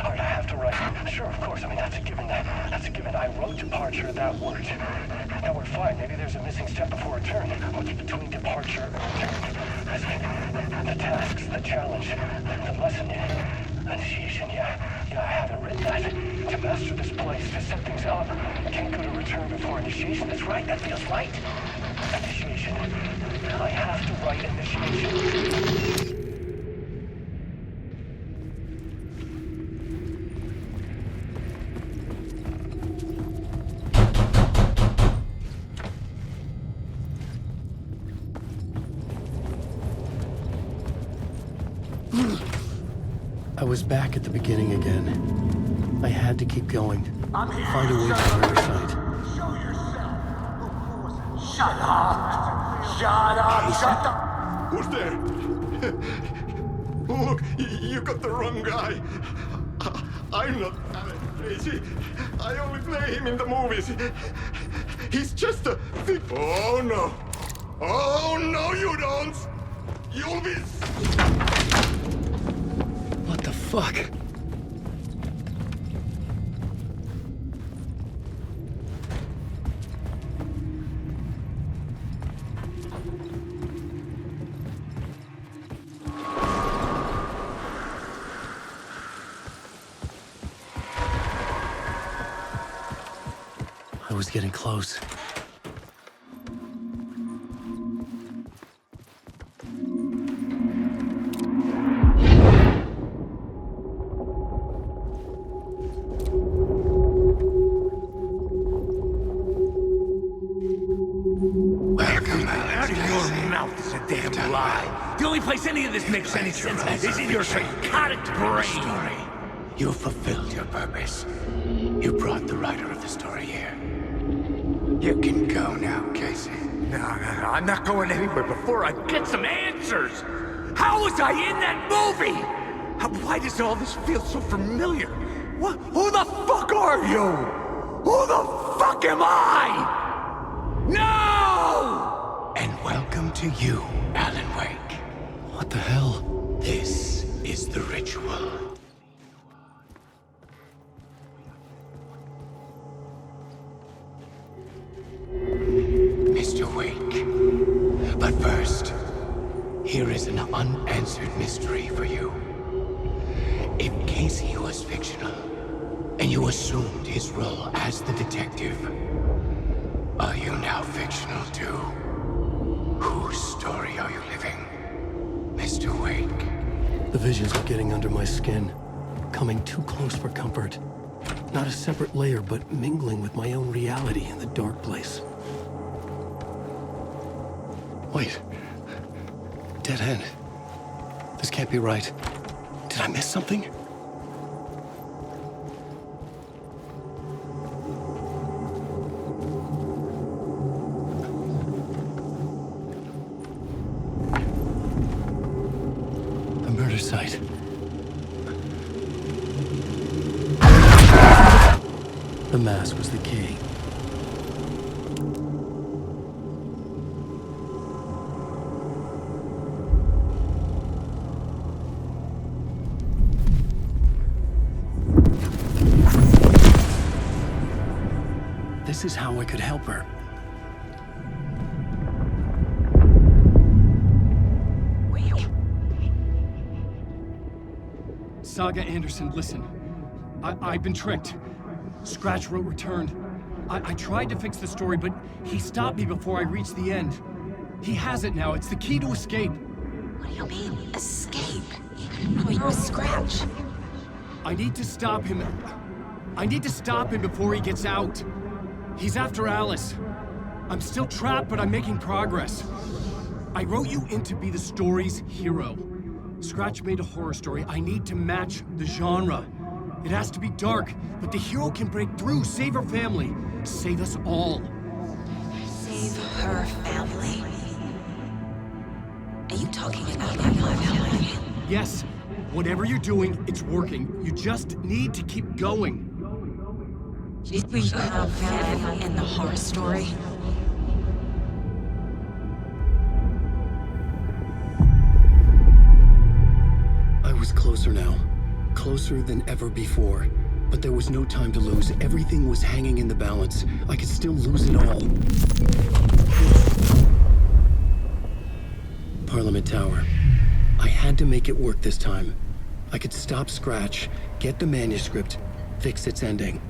All right, I have to write. Sure, of course. I mean, that's a given. That's a given. I wrote departure. That worked. Now we're fine. Maybe there's a missing step before return. What's between departure and return? The tasks, the challenge, the lesson, initiation. Yeah, I haven't written that. To master this place, to set things up. Can't go to return before initiation. That's right. That feels right. Initiation. I have to write initiation. I was back at the beginning again. I had to keep going. Find a way to the murder site. Show yourself! Who was that? Shut up! Shut up! Who's there? Look, you got the wrong guy. I'm not crazy. I only play him in the movies. He's just a thick... Oh, no. Oh, no, you don't. You'll be... What the fuck? I was getting close. The only place any of this makes any sense is in your psychotic brain. You fulfilled your purpose. You brought the writer of the story here. You can go now, Casey. No, I'm not going anywhere before I get some answers. How was I in that movie? Why does all this feel so familiar? What? Who the fuck are you? Who the fuck am I? No! And welcome to you, Alan Wake. What the hell? This is the ritual. Mr. Wake. But first, here is an unanswered mystery for you. If Casey was fictional, and you assumed his role as the detective. Are you now fictional too? Whose story are you living, Mr. Wake? The visions are getting under my skin, coming too close for comfort. Not a separate layer, but mingling with my own reality in the dark place. Wait. Dead end. This can't be right. Did I miss something? A murder site. The mask was the key. This is how I could help her. Saga Anderson, listen. I've been tricked. Scratch wrote returned. I tried to fix the story, but he stopped me before I reached the end. He has it now. It's the key to escape. What do you mean, escape? Oh, you're a Scratch. I need to stop him. I need to stop him before he gets out. He's after Alice. I'm still trapped, but I'm making progress. I wrote you in to be the story's hero. Scratch made a horror story. I need to match the genre. It has to be dark, but the hero can break through, save her family, save us all. Save her family? Are you talking about my family? Yes, whatever you're doing, it's working. You just need to keep going. Do you have faith in the horror story? I was closer now. Closer than ever before. But there was no time to lose. Everything was hanging in the balance. I could still lose it all. Parliament Tower. I had to make it work this time. I could stop Scratch, get the manuscript, fix its ending.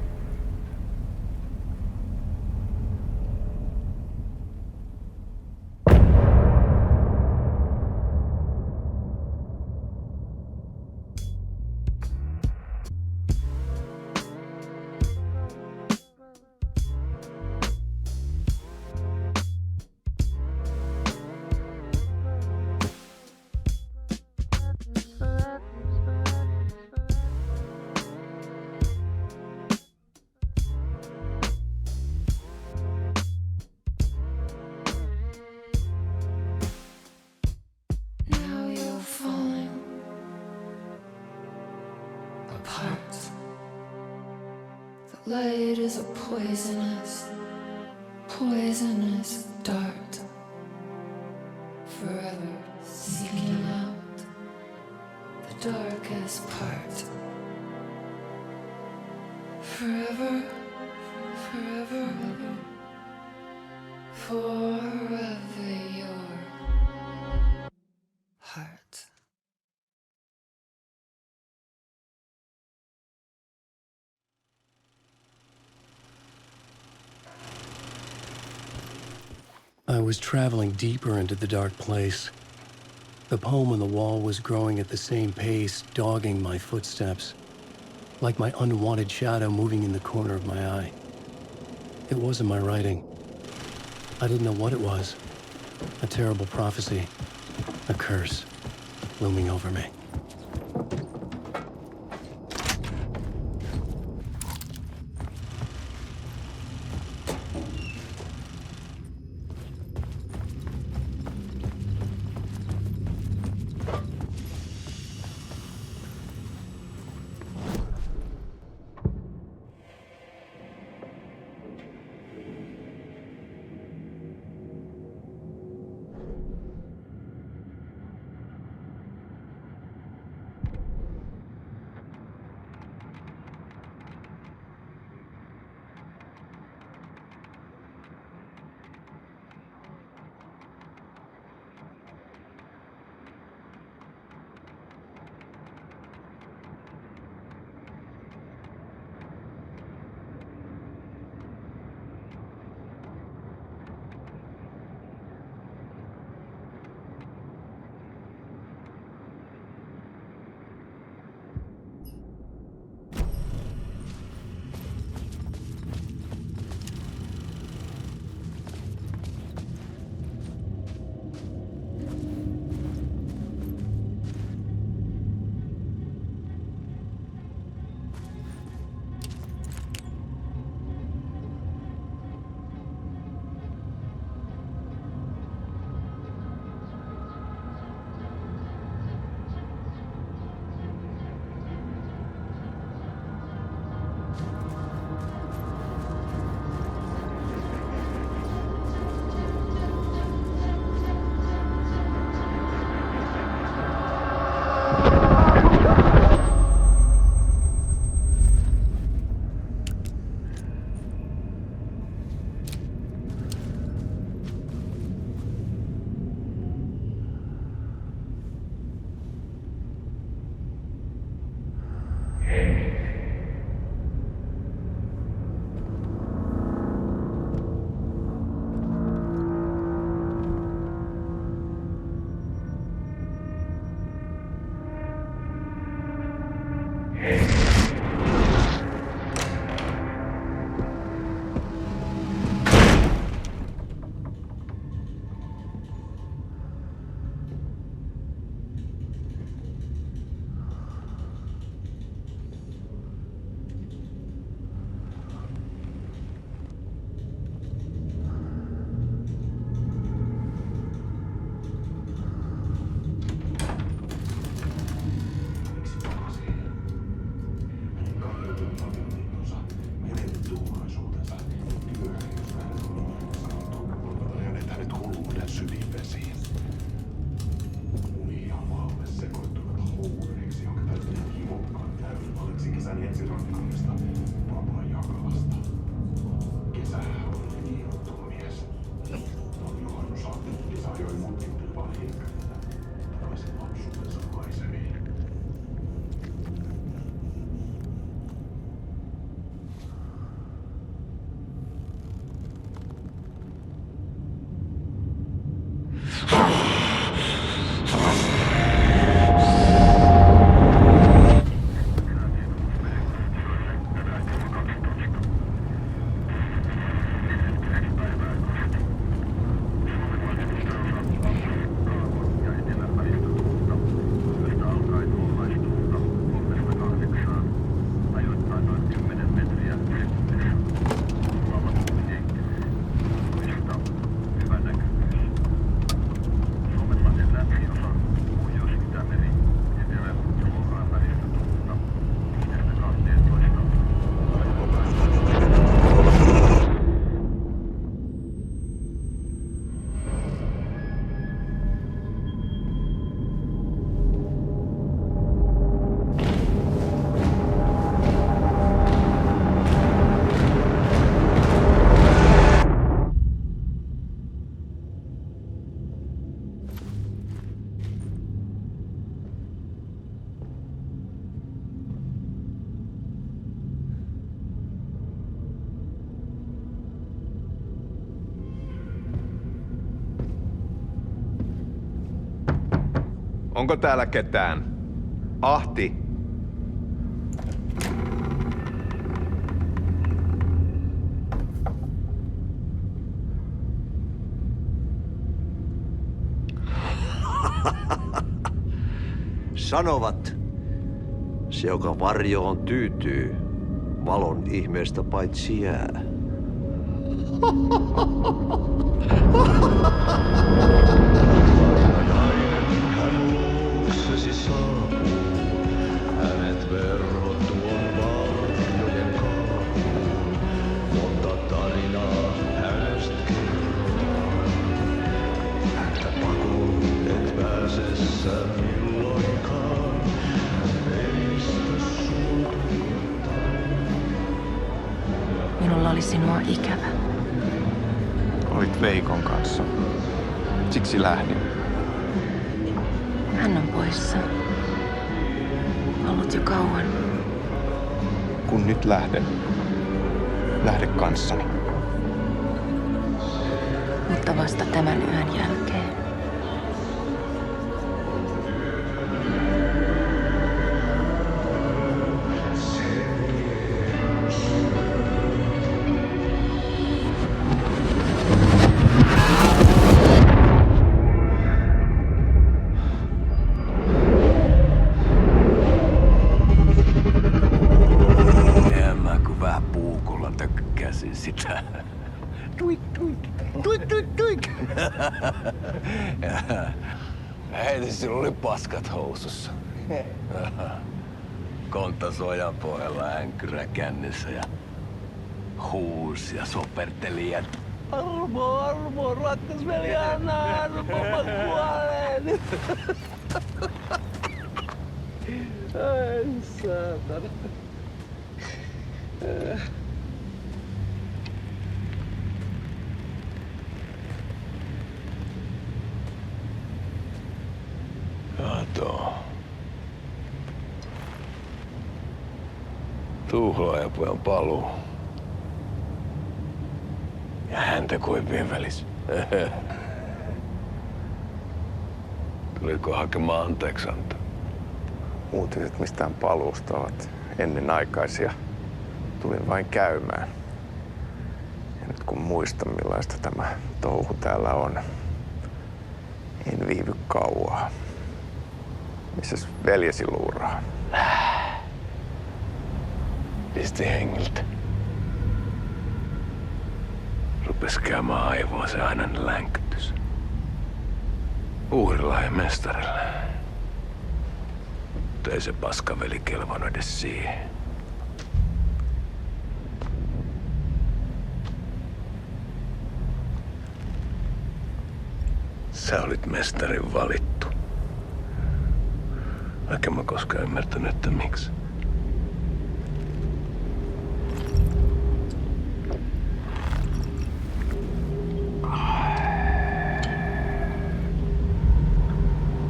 Now you're falling apart. The light is a poisonous, poisonous dart. Forever seeking out the darkest part. Forever, forever, forever your heart. I was traveling deeper into the dark place. The poem on the wall was growing at the same pace, dogging my footsteps, like my unwanted shadow moving in the corner of my eye. It wasn't my writing. I didn't know what it was. A terrible prophecy, a curse, looming over me. Onko täällä ketään? Ahti! Sanovat, se joka varjoon tyytyy, valon ihmeestä paitsi jää. Luoksesi saapuu, hänet verhot tuon varjojen kaapuun. Monta tarinaa hänestä kerrotaan. Häntä pakoon et pääse sä milloinkaan. Meistä suotutaan. Minulla oli sinua ikävä. Olit Veikon kanssa. Siksi lähdin. Hän on poissa. Ollut jo kauan. Kun nyt lähden, lähde kanssani. Mutta vasta tämän yön jälkeen. Sitä. Tuik, tuik, tuik, tuik, tuik. Heti sillä oli paskat housussa. Kontta sojan pohjalla änkyrä kännissä ja huusi ja soperteli ja Armo, rakkas veli Anna, Armo, mä kuolen. Ai saatana. Kato. Tuhlaajapojan paluu. Ja häntä koipien välissä. Tuliko hakemaan anteeksiantoa? Uutiset mistään paluusta ovat ennenaikaisia. Tulin vain käymään. Ja nyt kun muistan millaista tämä touhu täällä on, en viivy kauaa. Missäs veljesi luuraa? Pisti hengiltä. Rupes käymään aivoon se ainainen länkytys. Uhrilla ja mestarilla. Mutta ei se paskaveli kelvannut edes siihen. Sä olit mestarin valittu. Vaikka mä koskaan ymmärtänyt, että miksi.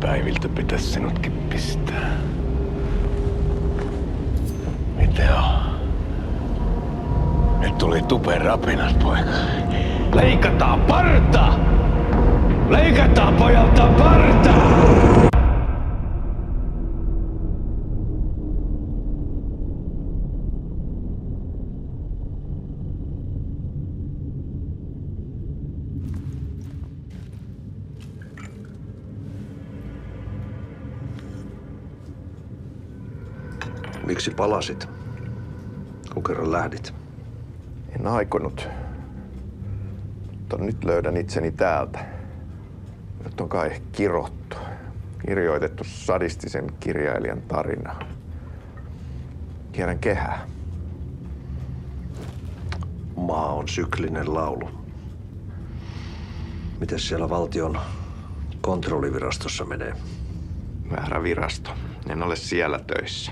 Päiviltä pitäis sinutkin pistää. Mitä on? Nyt tuli tupen rapinat, poika. Leikataan parta! Leikataan pojalta parta! Miksi palasit, kun kerran lähdit? En aikonut. Mutta nyt löydän itseni täältä. Nyt on kai kirottu. Kirjoitettu sadistisen kirjailijan tarina. Kierrän kehää. Maa on syklinen laulu. Mites siellä valtion kontrollivirastossa menee? Väärä virasto. En ole siellä töissä.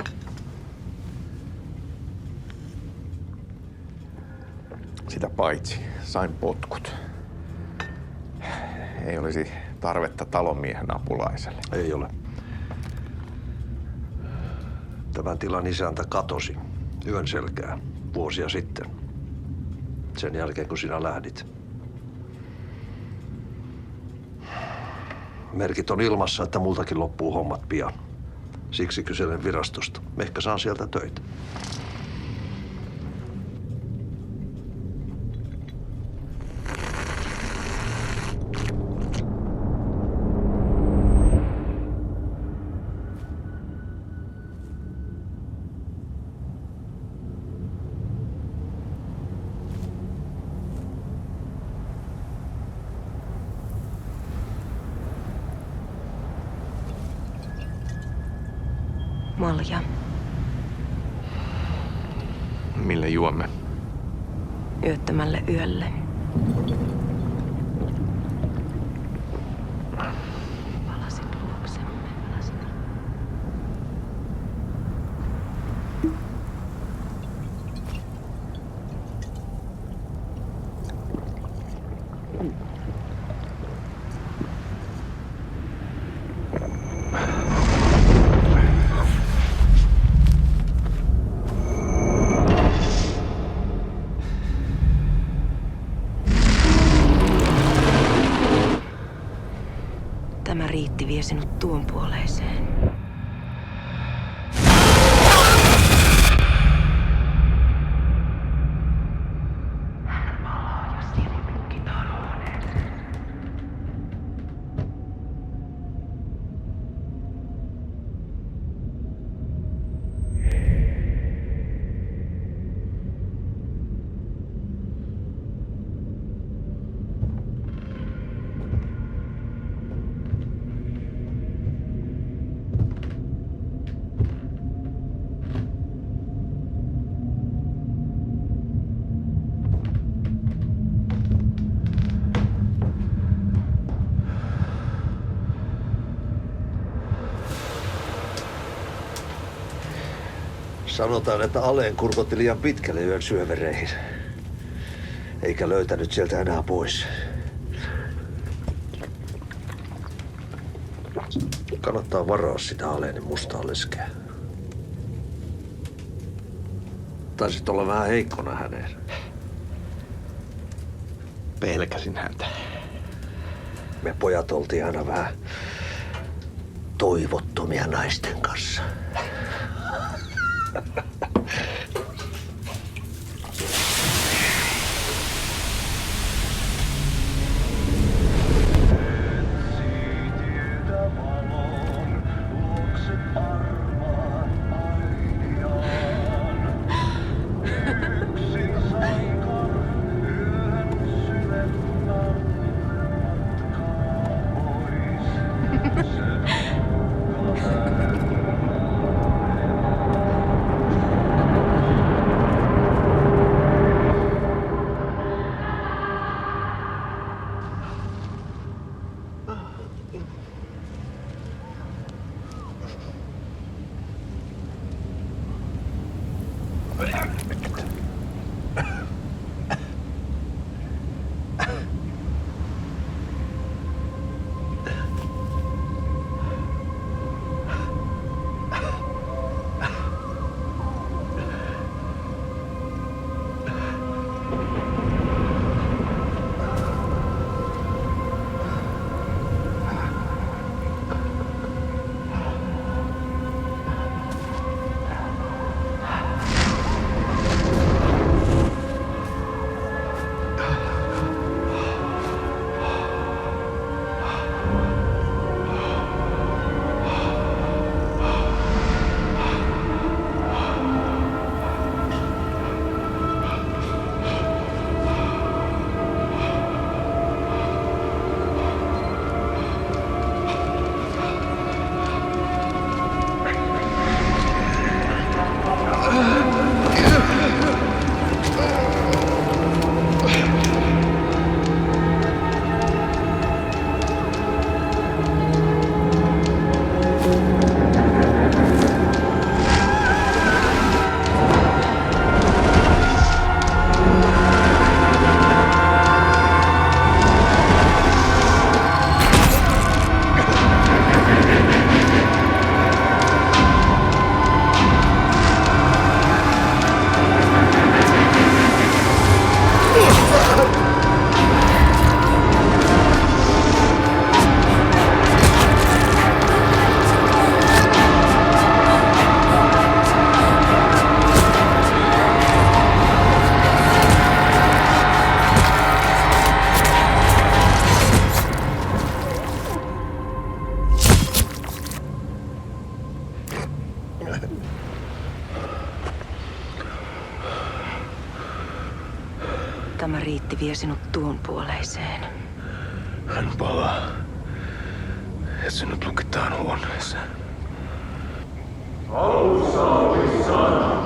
Sitä paitsi sain potkut. Ei olisi tarvetta talonmiehen apulaiselle. Ei ole. Tämän tilan isäntä katosi yön selkää vuosia sitten. Sen jälkeen, kun sinä lähdit. Merkit on ilmassa, että multakin loppuu hommat pian. Siksi kyselen virastosta. Ehkä saan sieltä töitä. Malja. Mille juomme? Yöttömälle yölle. Palasit luoksemme. Tämä riitti vie sinut tuon puoleiseen. Sanotaan, että Aleen kurkotti liian pitkälle yön syövereihin. Eikä löytänyt sieltä enää pois. Kannattaa varaa sitä Aleenin mustaa leskeä. Taisit olla vähän heikkona häneen. Pelkäsin häntä. Me pojat oltiin aina vähän toivottomia naisten kanssa. Tämä riitti vie sinut tuon puoleiseen. Hän palaa. Ja sinut lukitaan huoneeseen. Alussa oli sana.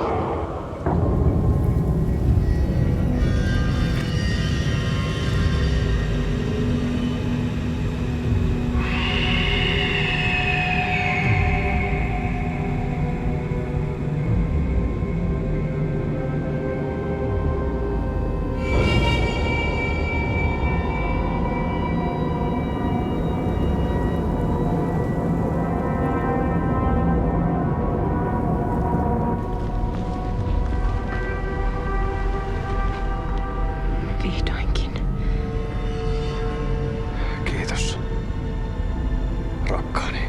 Vihdoinkin. Kiitos, rakkaani.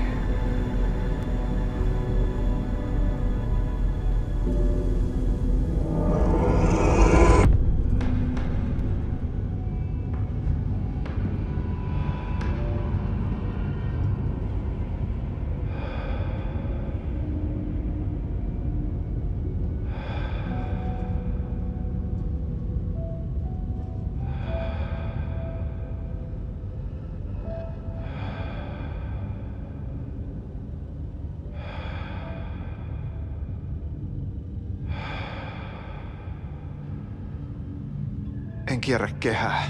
En kierrä kehää.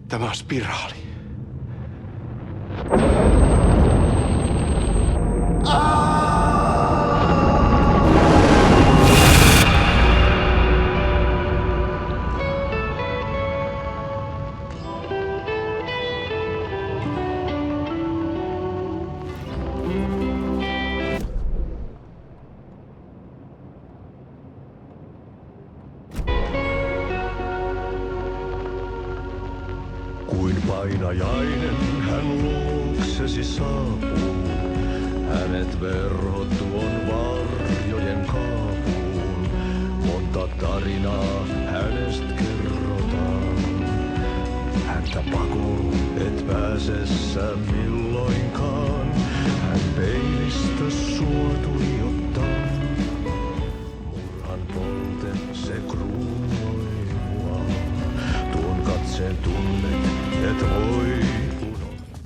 Tämä on spiraali. Painajainen hän luoksesi saapuu. Hänet verhot tuon varjojen kaapuun. Monta tarinaa hänestä kerrotaan. Häntä pakoon et pääse sä milloinkaan. Hän peilistä sua tuijottaa. Murhan polten se kruunoi mua. Tuon katseen tunnet et voi unohtaa.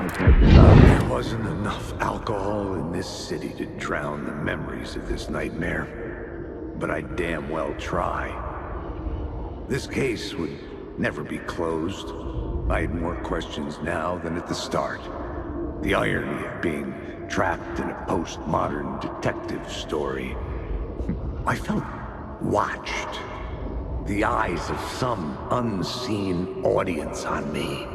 There wasn't enough alcohol in this city to drown the memories of this nightmare. But I damn well try. This case would never be closed. I had more questions now than at the start. The irony of being trapped in a postmodern detective story. I felt watched. The eyes of some unseen audience on me.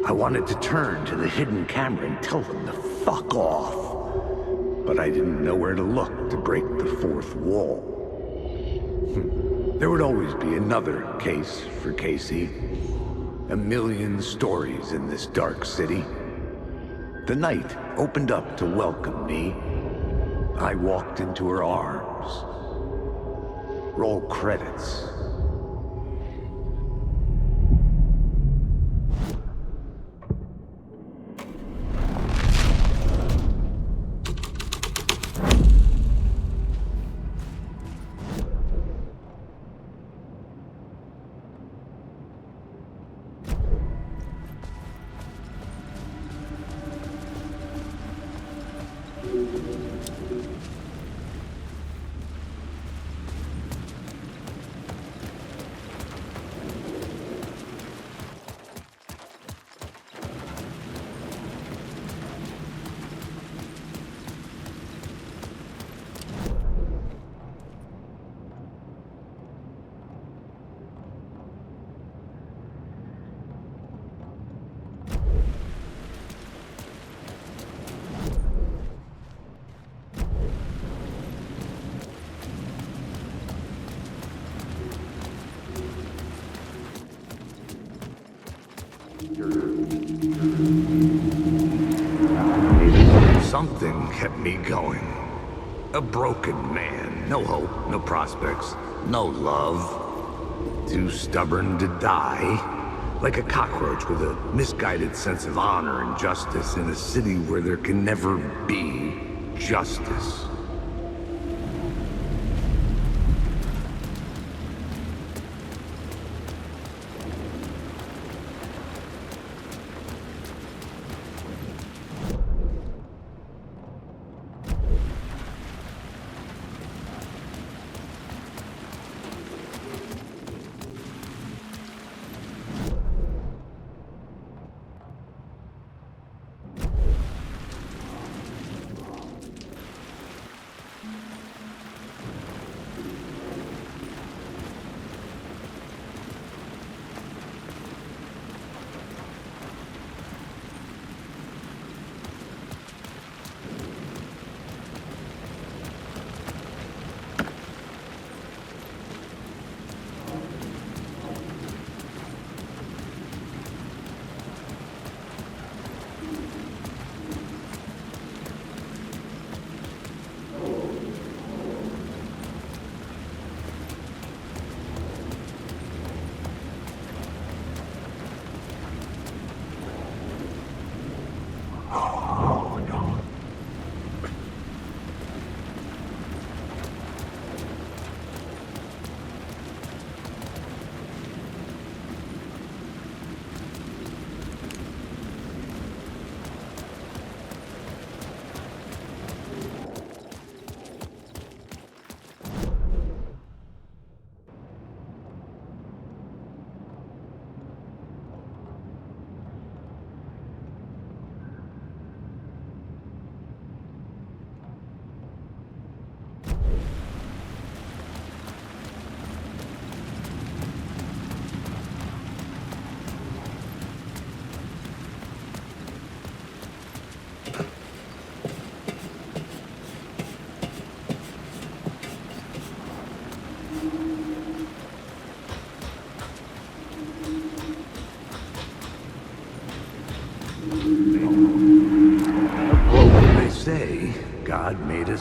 I wanted to turn to the hidden camera and tell them to fuck off. But I didn't know where to look to break the fourth wall. There would always be another case for Casey. A million stories in this dark city. The night opened up to welcome me. I walked into her arms. Roll credits. Something kept me going. A broken man. No hope, no prospects, no love. Too stubborn to die. Like a cockroach with a misguided sense of honor and justice in a city where there can never be justice.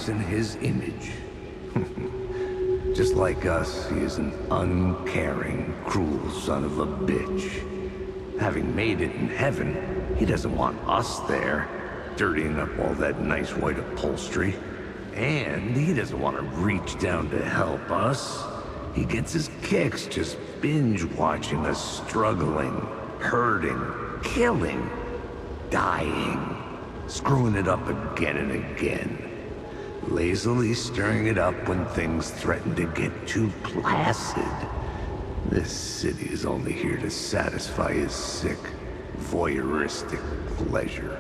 us in his image. Just like us, he is an uncaring, cruel son of a bitch. Having made it in heaven, he doesn't want us there, dirtying up all that nice white upholstery. And he doesn't want to reach down to help us. He gets his kicks just binge-watching us struggling, hurting, killing, dying, screwing it up again and again. Lazily stirring it up when things threaten to get too placid. This city is only here to satisfy his sick, voyeuristic pleasure.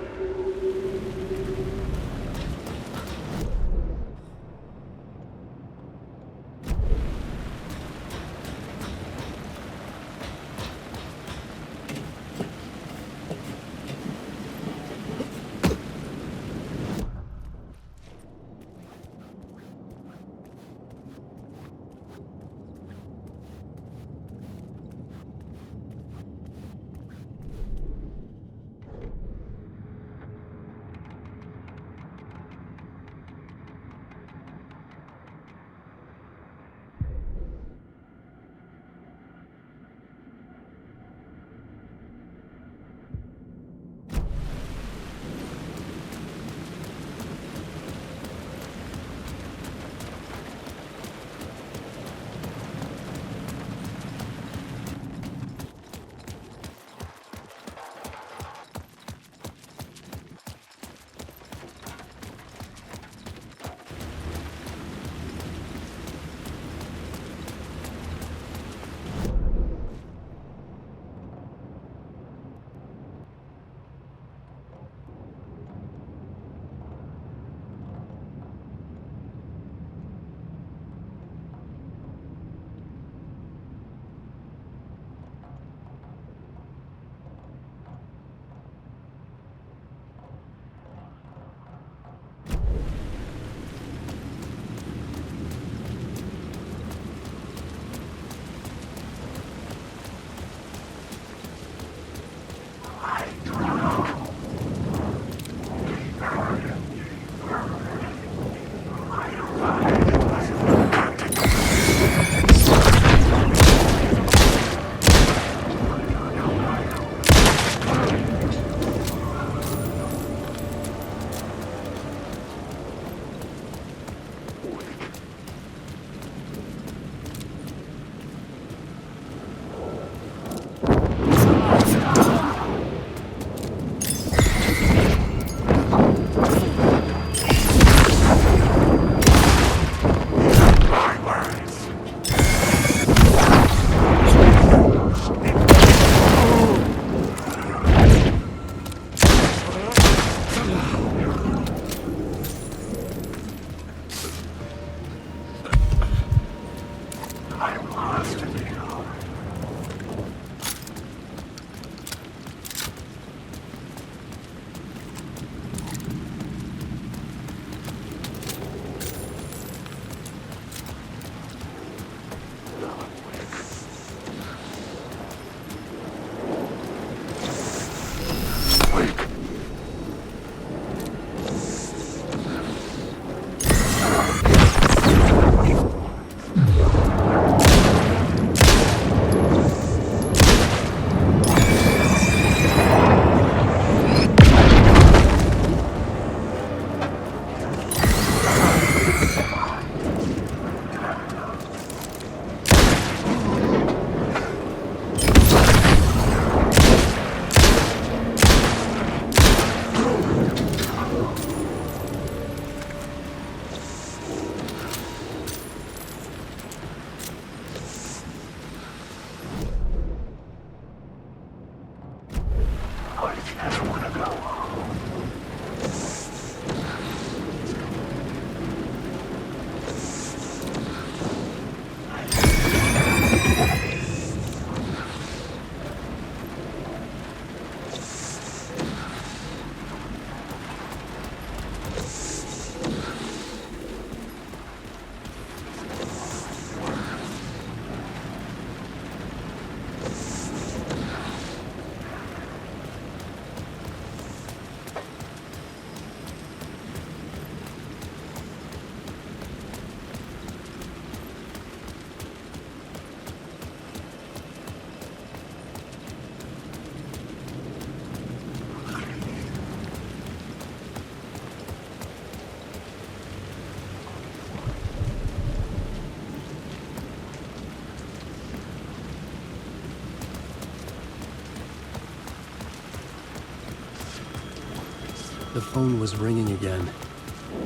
The phone was ringing again.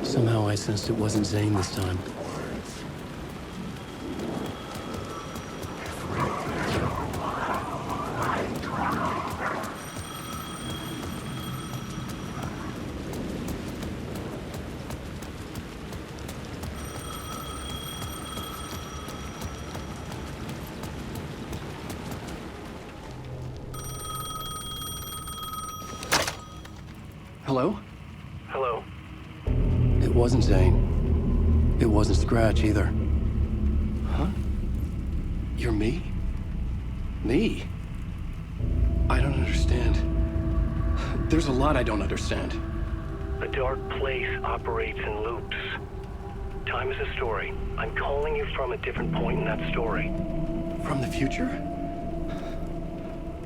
Somehow I sensed it wasn't Zane this time. Hello? Hello. It wasn't Zane. It wasn't Scratch either. Huh? You're me? Me? I don't understand. There's a lot I don't understand. The dark place operates in loops. Time is a story. I'm calling you from a different point in that story. From the future?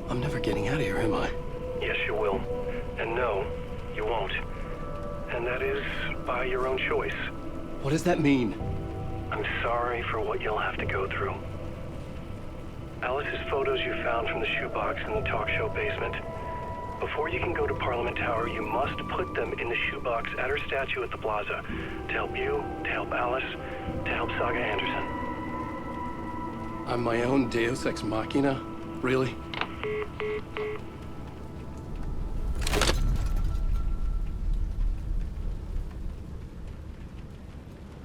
I'm never getting out of here, am I? Yes, you will. And no, you won't. And that is by your own choice. What does that mean? I'm sorry for what you'll have to go through. Alice's photos you found from the shoebox in the talk show basement. Before you can go to Parliament Tower, you must put them in the shoebox at her statue at the plaza. To help you, to help Alice, to help Saga Anderson. I'm my own Deus Ex Machina? Really?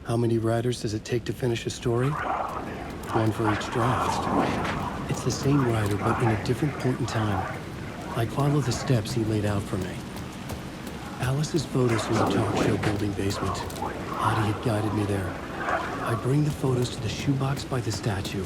How many writers does it take to finish a story? One for each draft. It's the same writer, but in a different point in time. I follow the steps he laid out for me. Alice's photos from the talk show building basement. Audie had guided me there. I bring the photos to the shoebox by the statue.